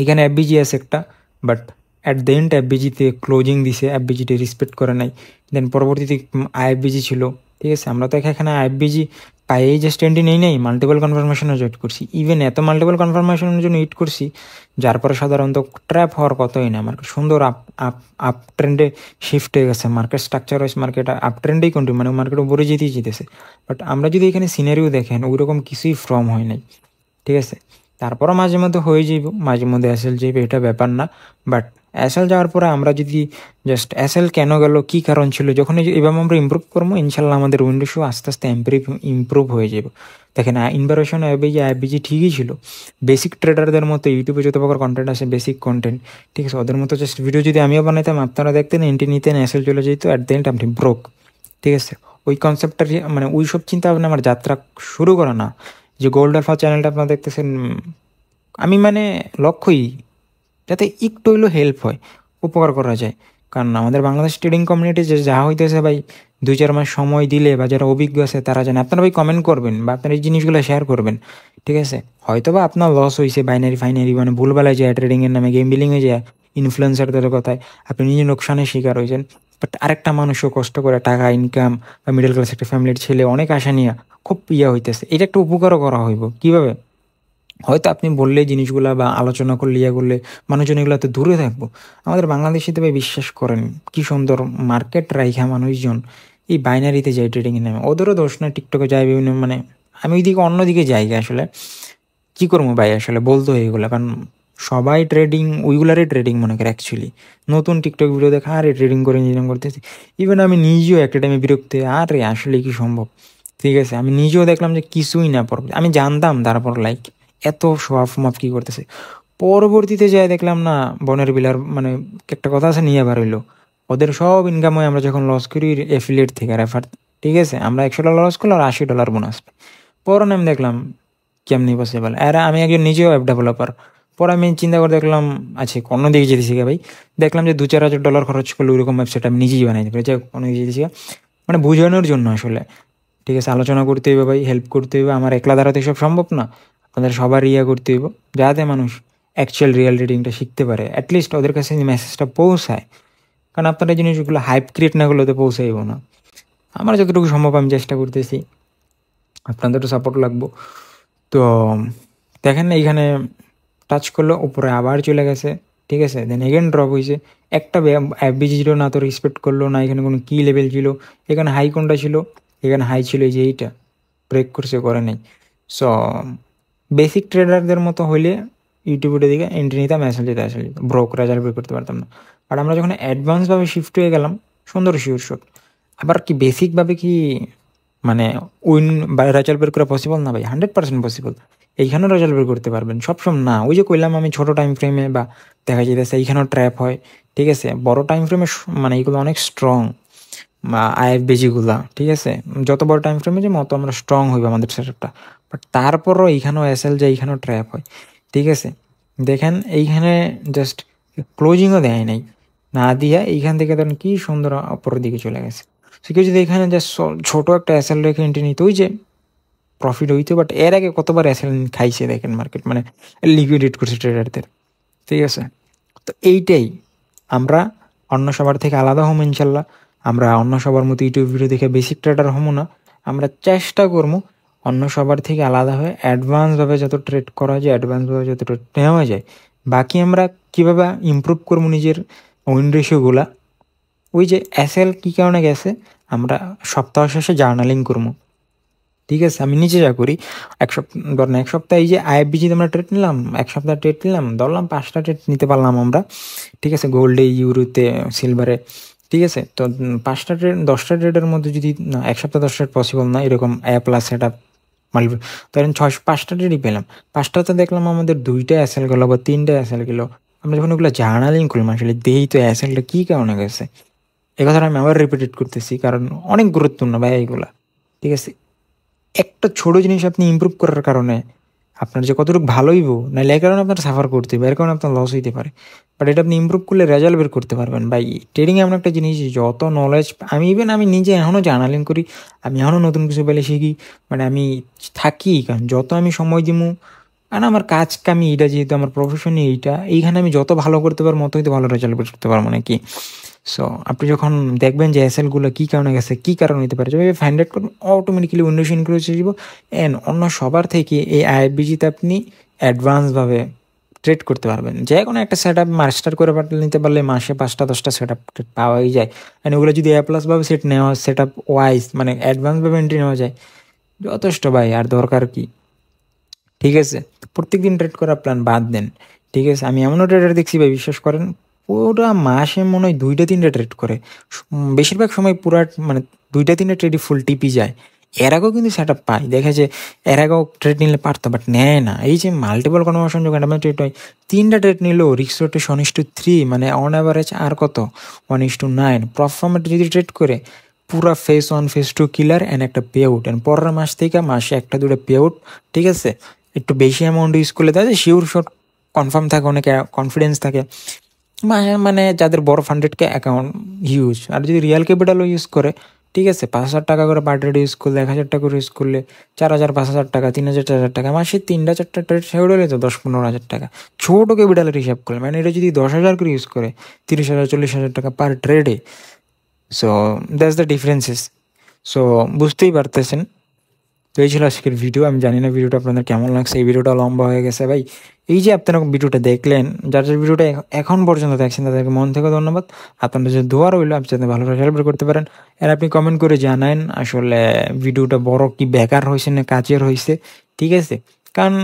Speaker 1: এইখানে এফবিজি আছে একটা, বাট অ্যাট দ্য এন্ড এফবিজিতে ক্লোজিং দিছে, এফবিজিতে রেসপেক্ট করে নাই। দেন পরবর্তীতে আইএফবিজি ছিল, ঠিক আছে, আমরা তো এখানে আইএফবিজি পাইয়েই জাস্ট এন্ট্রি নেই নেই, মাল্টিপল কনফার্মেশনে ওয়েট করছি, ইভেন এত মাল্টিপল কনফার্মেশনের জন্য ওয়েট করছি, যার পরে সাধারণত ট্র্যাপ হওয়ার কতই না, মার্কেট সুন্দর আপ আপ আপ ট্রেন্ডে শিফট হয়ে গেছে, market structure wise market up ট্রেন্ডেই কন্টিনিউ, মানে মার্কেট উপরে যেতেই যেতেছে। বাট আমরা যদি এখানে সিনারিও দেখেন, ওই রকম কিছুই ফর্ম হয় নাই, ঠিক আছে। তারপরও মাঝে মধ্যে হয়ে যাইব, মাঝে মধ্যে এসএল যাইবে, এটা ব্যাপার না। বাট এসএল যাওয়ার পরে আমরা যদি জাস্ট এসএল কেন গেল, কী কারণ ছিল, যখন এভাবে আমরা ইম্প্রুভ করবো, ইনশাল্লাহ আমাদের উইন্ডো শো আস্তে আস্তে ইম্প্রুভ হয়ে যাবে। দেখেন ইনভারেশন আইবিজি ঠিকই ছিল, বেসিক ট্রেডারদের মতো ইউটিউবে যত প্রকার কন্টেন্ট আছে, বেসিক কন্টেন্ট, ঠিক আছে, ওদের মতো জাস্ট ভিডিও যদি আমিও বানাইতাম, আপনারা দেখতেন, এন্ট্রি নিতেন, এসএল চলে যেত, অ্যাট দ্য এন্ড আপনি ব্রোক, ঠিক আছে। ওই কনসেপ্টটা মানে ওই সব চিন্তা ভাবনা আমার যাত্রা শুরু করা না। যে গোল্ড আলফা চ্যানেলটা আপনারা দেখতেছেন, আমি মানে লক্ষ্যই যাতে একটু হইলেও হেল্প হয়, উপকার করা যায়। কারণ আমাদের বাংলাদেশ ট্রেডিং কমিউনিটি যে যা হইতেছে ভাই, 2-4 মাস সময় দিলে বা যারা অভিজ্ঞ আছে তারা জানে, আপনারা ভাই কমেন্ট করবেন বা আপনার এই জিনিসগুলো শেয়ার করবেন, ঠিক আছে। হয়তো বা আপনার লস হয়েছে, বাইনারি ফাইনারি মানে ভুলবেলায় যায়, ট্রেডিংয়ের নামে গেম বিলিংয়ে যায়, ইনফ্লুয়েন্সারদের কথায় আপনি নিজে লোকসানের শিকার হয়েছেন। বাট আরেকটা মানুষও কষ্ট করে টাকা ইনকাম বা মিডল ক্লাস একটা ফ্যামিলির ছেলে অনেক আশা নিয়ে খুব হইতেছে, এটা একটা উপকারও করা হইব। কীভাবে, হয়তো আপনি বললে জিনিসগুলা বা আলোচনা করলে ইয়ে করলে মানুষজন এগুলোতে দূরে থাকবো। আমাদের বাংলাদেশিতে ভাই বিশ্বাস করেন কি সুন্দর মার্কেট রাইখা মানুষজন এই বাইনারিতে যায় ট্রেডিংয়ে নামে, ওদেরও দোষ না, টিকটকে যায় বিভিন্ন, মানে আমি ওইদিকে অন্যদিকে যাই আসলে কী করবো ভাই, আসলে বলতো এইগুলো, কারণ সবাই ট্রেডিং ওইগুলারই ট্রেডিং মনে করে অ্যাকচুয়ালি। নতুন টিকটক ভিডিও দেখা, আরে ট্রেডিং করে ইঞ্জিনিয়ারিং করতেছি, ইভেন আমি নিজেও একটা টাইমে বিরক্ত, আরে আসলে কি সম্ভব, ঠিক আছে। আমি নিজেও দেখলাম যে কিছুই না, পর আমি জানতাম তারপর লাইক এত সোয়াফ মাফ কী করতেছে, পরবর্তীতে যাই দেখলাম না বনের বিলার, মানে একটা কথা আছে নিয়ে বার হইলো, ওদের সব ইনকাম হয় আমরা যখন লস করি এফিলিয়েট থেকে রেফার, ঠিক আছে, আমরা $100 লস করলে আর $80 বোনাস পাই। পরে আমি দেখলাম কেমনি পসিবল, আর আমি একজন নিজেও অ্যাপ ডেভেলপার। পরে আমি চিন্তা করে দেখলাম আচ্ছা অন্যদিকে যেতেছি ভাই, দেখলাম যে $2-4 হাজার খরচ করলে ওইরকম ওয়েবসাইট আমি নিজেই বানাইতে পারি, যাই অন্যদিকে যেতেছি, মানে বোঝানোর জন্য আসলে, ঠিক আছে, আলোচনা করতে হইবে ভাই, হেল্প করতে হইবে, আমার একলা দ্বারাতে সব সম্ভব না, আপনাদের সবার করতে হইব, যাতে মানুষ অ্যাকচুয়াল রিয়েল রিডিংটা শিখতে পারে, অ্যাটলিস্ট ওদের কাছে মেসেজটা পৌঁছায়। কারণ আপনারা এই জিনিসগুলো হাইপ ক্রিয়েট না করলে তো পৌঁছাইব না। আমার যতটুকু সম্ভব আমি চেষ্টা করতেছি, আপনাদের তো সাপোর্ট লাগবো। তো দেখেন এইখানে টাচ করলো, উপরে আবার চলে গেছে, ঠিক আছে, দেন এগেন ড্রপ হয়েছে, একটা এফবিজি ছিল না, তো রেসপেক্ট করলো না, এখানে কোনো কি লেভেল ছিল, এখানে হাই কোনটা ছিল, এখানে হাই ছিল এই যে এইটা, ব্রেক করছে, করে নেই। সো বেসিক ট্রেডারদের মতো হইলে ইউটিউবে দিকে এন্ট্রি নিতাম, এসএল যেতে আসলে ব্রোক রেজাল্ট বের করতে পারতাম না। বাট আমরা যখন অ্যাডভান্সভাবে শিফট হয়ে গেলাম, সুন্দর শিওর শট। আবার কি বেসিকভাবে কি মানে উইন বা রেজাল্ট বের করা পসিবল না ভাই? 100% পসিবল। এইখানেও রেজাল্ট বের করতে পারবেন, সবসময় না। ওই যে কইলাম আমি ছোটো টাইম ফ্রেমে বা দেখা যেতেছে এইখানেও ট্র্যাপ হয়, ঠিক আছে। বড় টাইম ফ্রেমে মানে এগুলো অনেক স্ট্রং, আইএফবিজিগুলা, ঠিক আছে। যত বড় টাইম ফ্রেমে যে মতো আমরা স্ট্রং হইব আমাদের সেটআপটা। বাট তারপরও এইখানেও এসএল যায়, এইখানেও ট্র্যাপ হয়, ঠিক আছে। দেখেন এইখানে জাস্ট ক্লোজিংও দেয় নাই, না দিয়া এইখান থেকে ধরেন কি সুন্দর অপরের দিকে চলে গেছে। সে কেউ যদি এখানে জাস্ট ছোটো একটা এসএল রেখে এন্ট্রি নিত, ওই যে প্রফিট হইতো। বাট এর আগে কতবার এসএল খাইছে দেখেন মার্কেট, মানে লিকুইডেট করছে ট্রেডারদের, ঠিক আছে। তো এইটাই আমরা অন্য সবার থেকে আলাদা হবো ইনশাল্লাহ। আমরা অন্য সবার মতো ইউটিউব ভিডিও দেখে বেসিক ট্রেডার হবো না। আমরা চেষ্টা করবো অন্য সবার থেকে আলাদা হয়ে অ্যাডভান্সভাবে যত ট্রেড করা যায়, অ্যাডভান্সভাবে যত ট্রেড নেওয়া যায়। বাকি আমরা কীভাবে ইমপ্রুভ করবো নিজের উইন রেশিওগুলা, ওই যে এসএল কী কারণে গেছে, আমরা সপ্তাহ শেষে জার্নালিং করবো, ঠিক আছে। আমি নিজে যা করি, ধরেন এক সপ্তাহে এই যে আইএফবিজিতে আমরা ট্রেড নিলাম, এক সপ্তাহ ট্রেড নিলাম, ধরলাম 5টা ট্রেড নিতে পারলাম আমরা, ঠিক আছে, গোল্ডে, ইউরোতে, সিলভারে, ঠিক আছে। তো 5টা ট্রেড 10টা ট্রেডের মধ্যে যদি না, এক সপ্তাহ 10 ট্রেড পসিবল না, এরকম প্লাস সেট আপ মাল্টি, ধরেন 5টা ট্রেডই পেলাম। 5টাতে দেখলাম আমাদের 2টা এসএল গেলো বা 3টা এসএল গেলো। আমরা যখন ওগুলো জার্নালিং করলাম, আসলে দেই তো এসএলটা কী কারণে গেছে। এ কথাটা আমি আবার রিপিটেড করতেছি, কারণ অনেক গুরুত্বপূর্ণ ভাই এগুলা, ঠিক আছে। একটা ছোটো জিনিস আপনি ইমপ্রুভ করার কারণে আপনার যে কতটুকু ভালো হইব, নাহলে এর কারণে আপনার সাফার করতে হবে, এর কারণে আপনার লস হইতে পারে। বাট এটা আপনি ইমপ্রুভ করলে রেজাল্ট বের করতে পারবেন ভাই। ট্রেডিংয়ে এমন একটা জিনিস, যত নলেজ আমি নিজে এখনও জার্নালিং করি, আমি এখনও নতুন কিছু পেলে শিখি, মানে আমি থাকি, কারণ যত আমি সময় দিমু, আর আমার কাজ কামি এটা, যেহেতু আমার প্রফেশনই এইটা, এইখানে আমি যত ভালো করতে পারবো মতোই তো ভালো রেজাল্ট বের করতে পারবো নাকি। সো আপনি যখন দেখবেন যে এসএলগুলো কী কারণে গেছে, কী কারণে হতে পারে, যেভাবে ফাইন্ড আউট করবেন, অটোমেটিক্যালি উন্নয়ন ইনক্রিজ হয়ে যাব। অ্যান্ড অন্য সবার থেকে এই আইএফবিজিতে আপনি অ্যাডভান্সভাবে ট্রেড করতে পারবেন। যে কোনো একটা সেট আপ মাস্টার করে নিতে পারলে মাসে 5টা 10টা সেট আপ পাওয়াই যায়। অ্যান্ড ওগুলো যদি প্লাসভাবে সেট আপ ওয়াইজ, মানে অ্যাডভান্সভাবে এন্ট্রি নেওয়া যায়, যথেষ্ট ভাই, আর দরকার কি, ঠিক আছে। প্রত্যেক দিন ট্রেড করার প্ল্যান বাদ দেন, ঠিক আছে। আমি এমনও ট্রেডার দেখছি ভাই, বিশ্বাস করেন, পুরা মাসে মনে হয় 2টা 3টা ট্রেড করে। বেশিরভাগ সময় পুরা মানে 2টা 3টা ট্রেডই ফুল টিপি যায়। এর আগেও কিন্তু সেট আপ পায়, দেখে যে এর আগেও ট্রেড নিলে পারতো, বাট নেয় না। এই যে মাল্টিপল কনভার্সন যখন আমার ট্রেড হয়, 3টা ট্রেড নিলেও রিস্ক রেটে 1:3, মানে অন অ্যাভারেজ আর কত 1:9 প্রফর্মেট যদি ট্রেড করে, পুরা ফেস 1 ফেস 2 কিলার অ্যান্ড একটা পে আউট। অ্যান্ড পরের মাস থেকে মাসে 1টা 2টা পে আউট, ঠিক আছে। একটু বেশি অ্যামাউন্ট ইউজ করলে তাদের শিওর শট কনফার্ম থাকে, অনেকে কনফিডেন্স থাকে, মানে যাদের বড় ফান্ডেডকে অ্যাকাউন্ট ইউজ। আর যদি রিয়েল ক্যাপিটালও ইউজ করে, ঠিক আছে, 5,000 টাকা করে পার ট্রেড ইউজ করলে, 1,000 টাকা করে ইউজ করলে, 4,000 5,000 টাকা, 3,000 4,000 টাকা, মাসে 3টা 4টা ট্রেড সেগুলো হলে তো 10-15,000 টাকা। ছোটো ক্যাপিটালের হিসাব করলে, মানে এটা যদি 10,000 করে ইউজ করে, 30,000 40,000 টাকা পার ট্রেডে। So that's the differences. So বুঝতেই পারতেছেন। তো এই ছিল আজকের ভিডিও। আমি জানি না ভিডিওটা আপনাদের কেমন লাগছে, এই ভিডিওটা লম্বা হয়ে গেছে ভাই। এই যে আপনারা ভিডিওটা দেখলেন, যার ভিডিওটা এখন পর্যন্ত দেখছেন, তাদেরকে মন থেকে ধন্যবাদ। আপনাদের যে দোয়া রইল, আপনি যাতে ভালো সেলিব্রেট করতে পারেন। আর আপনি কমেন্ট করে জানান আসলে ভিডিওটা বড় কি বেকার হয়েছে না কাজের হয়েছে, ঠিক আছে। কারণ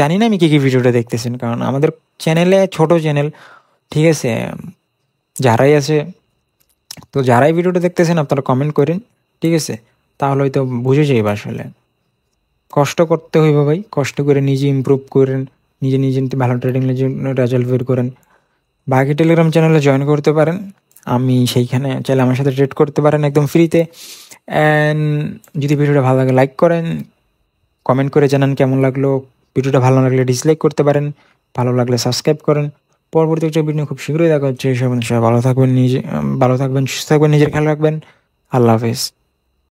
Speaker 1: জানি না আমি কী ভিডিওটা দেখতেছেন, কারণ আমাদের চ্যানেলে ছোট চ্যানেল, ঠিক আছে। যারাই আছে, তো যারাই ভিডিওটা দেখতেছেন আপনারা কমেন্ট করেন, ঠিক আছে। তাহলে হয়তো বুঝে যাইবে আসলে। কষ্ট করতে হইব ভাই, কষ্ট করে নিজে ইমপ্রুভ করেন, নিজে নিজে ভালো ট্রেডিংয়ের জন্য রেজাল্ট বের করেন। বাকি টেলিগ্রাম চ্যানেলে জয়েন করতে পারেন, আমি সেইখানে চাইলে আমার সাথে ট্রেড করতে পারেন একদম ফ্রিতে। অ্যান্ড যদি ভিডিওটা ভালো লাগে লাইক করেন, কমেন্ট করে জানান কেমন লাগলো। ভিডিওটা ভালো লাগলে ডিসলাইক করতে পারেন, ভালো লাগলে সাবস্ক্রাইব করেন। পরবর্তী একটা ভিডিও খুব শীঘ্রই দেখা হচ্ছে। সবাই ভালো থাকবেন, সুস্থ থাকবেন, নিজের খেয়াল রাখবেন। আল্লাহ হাফেজ।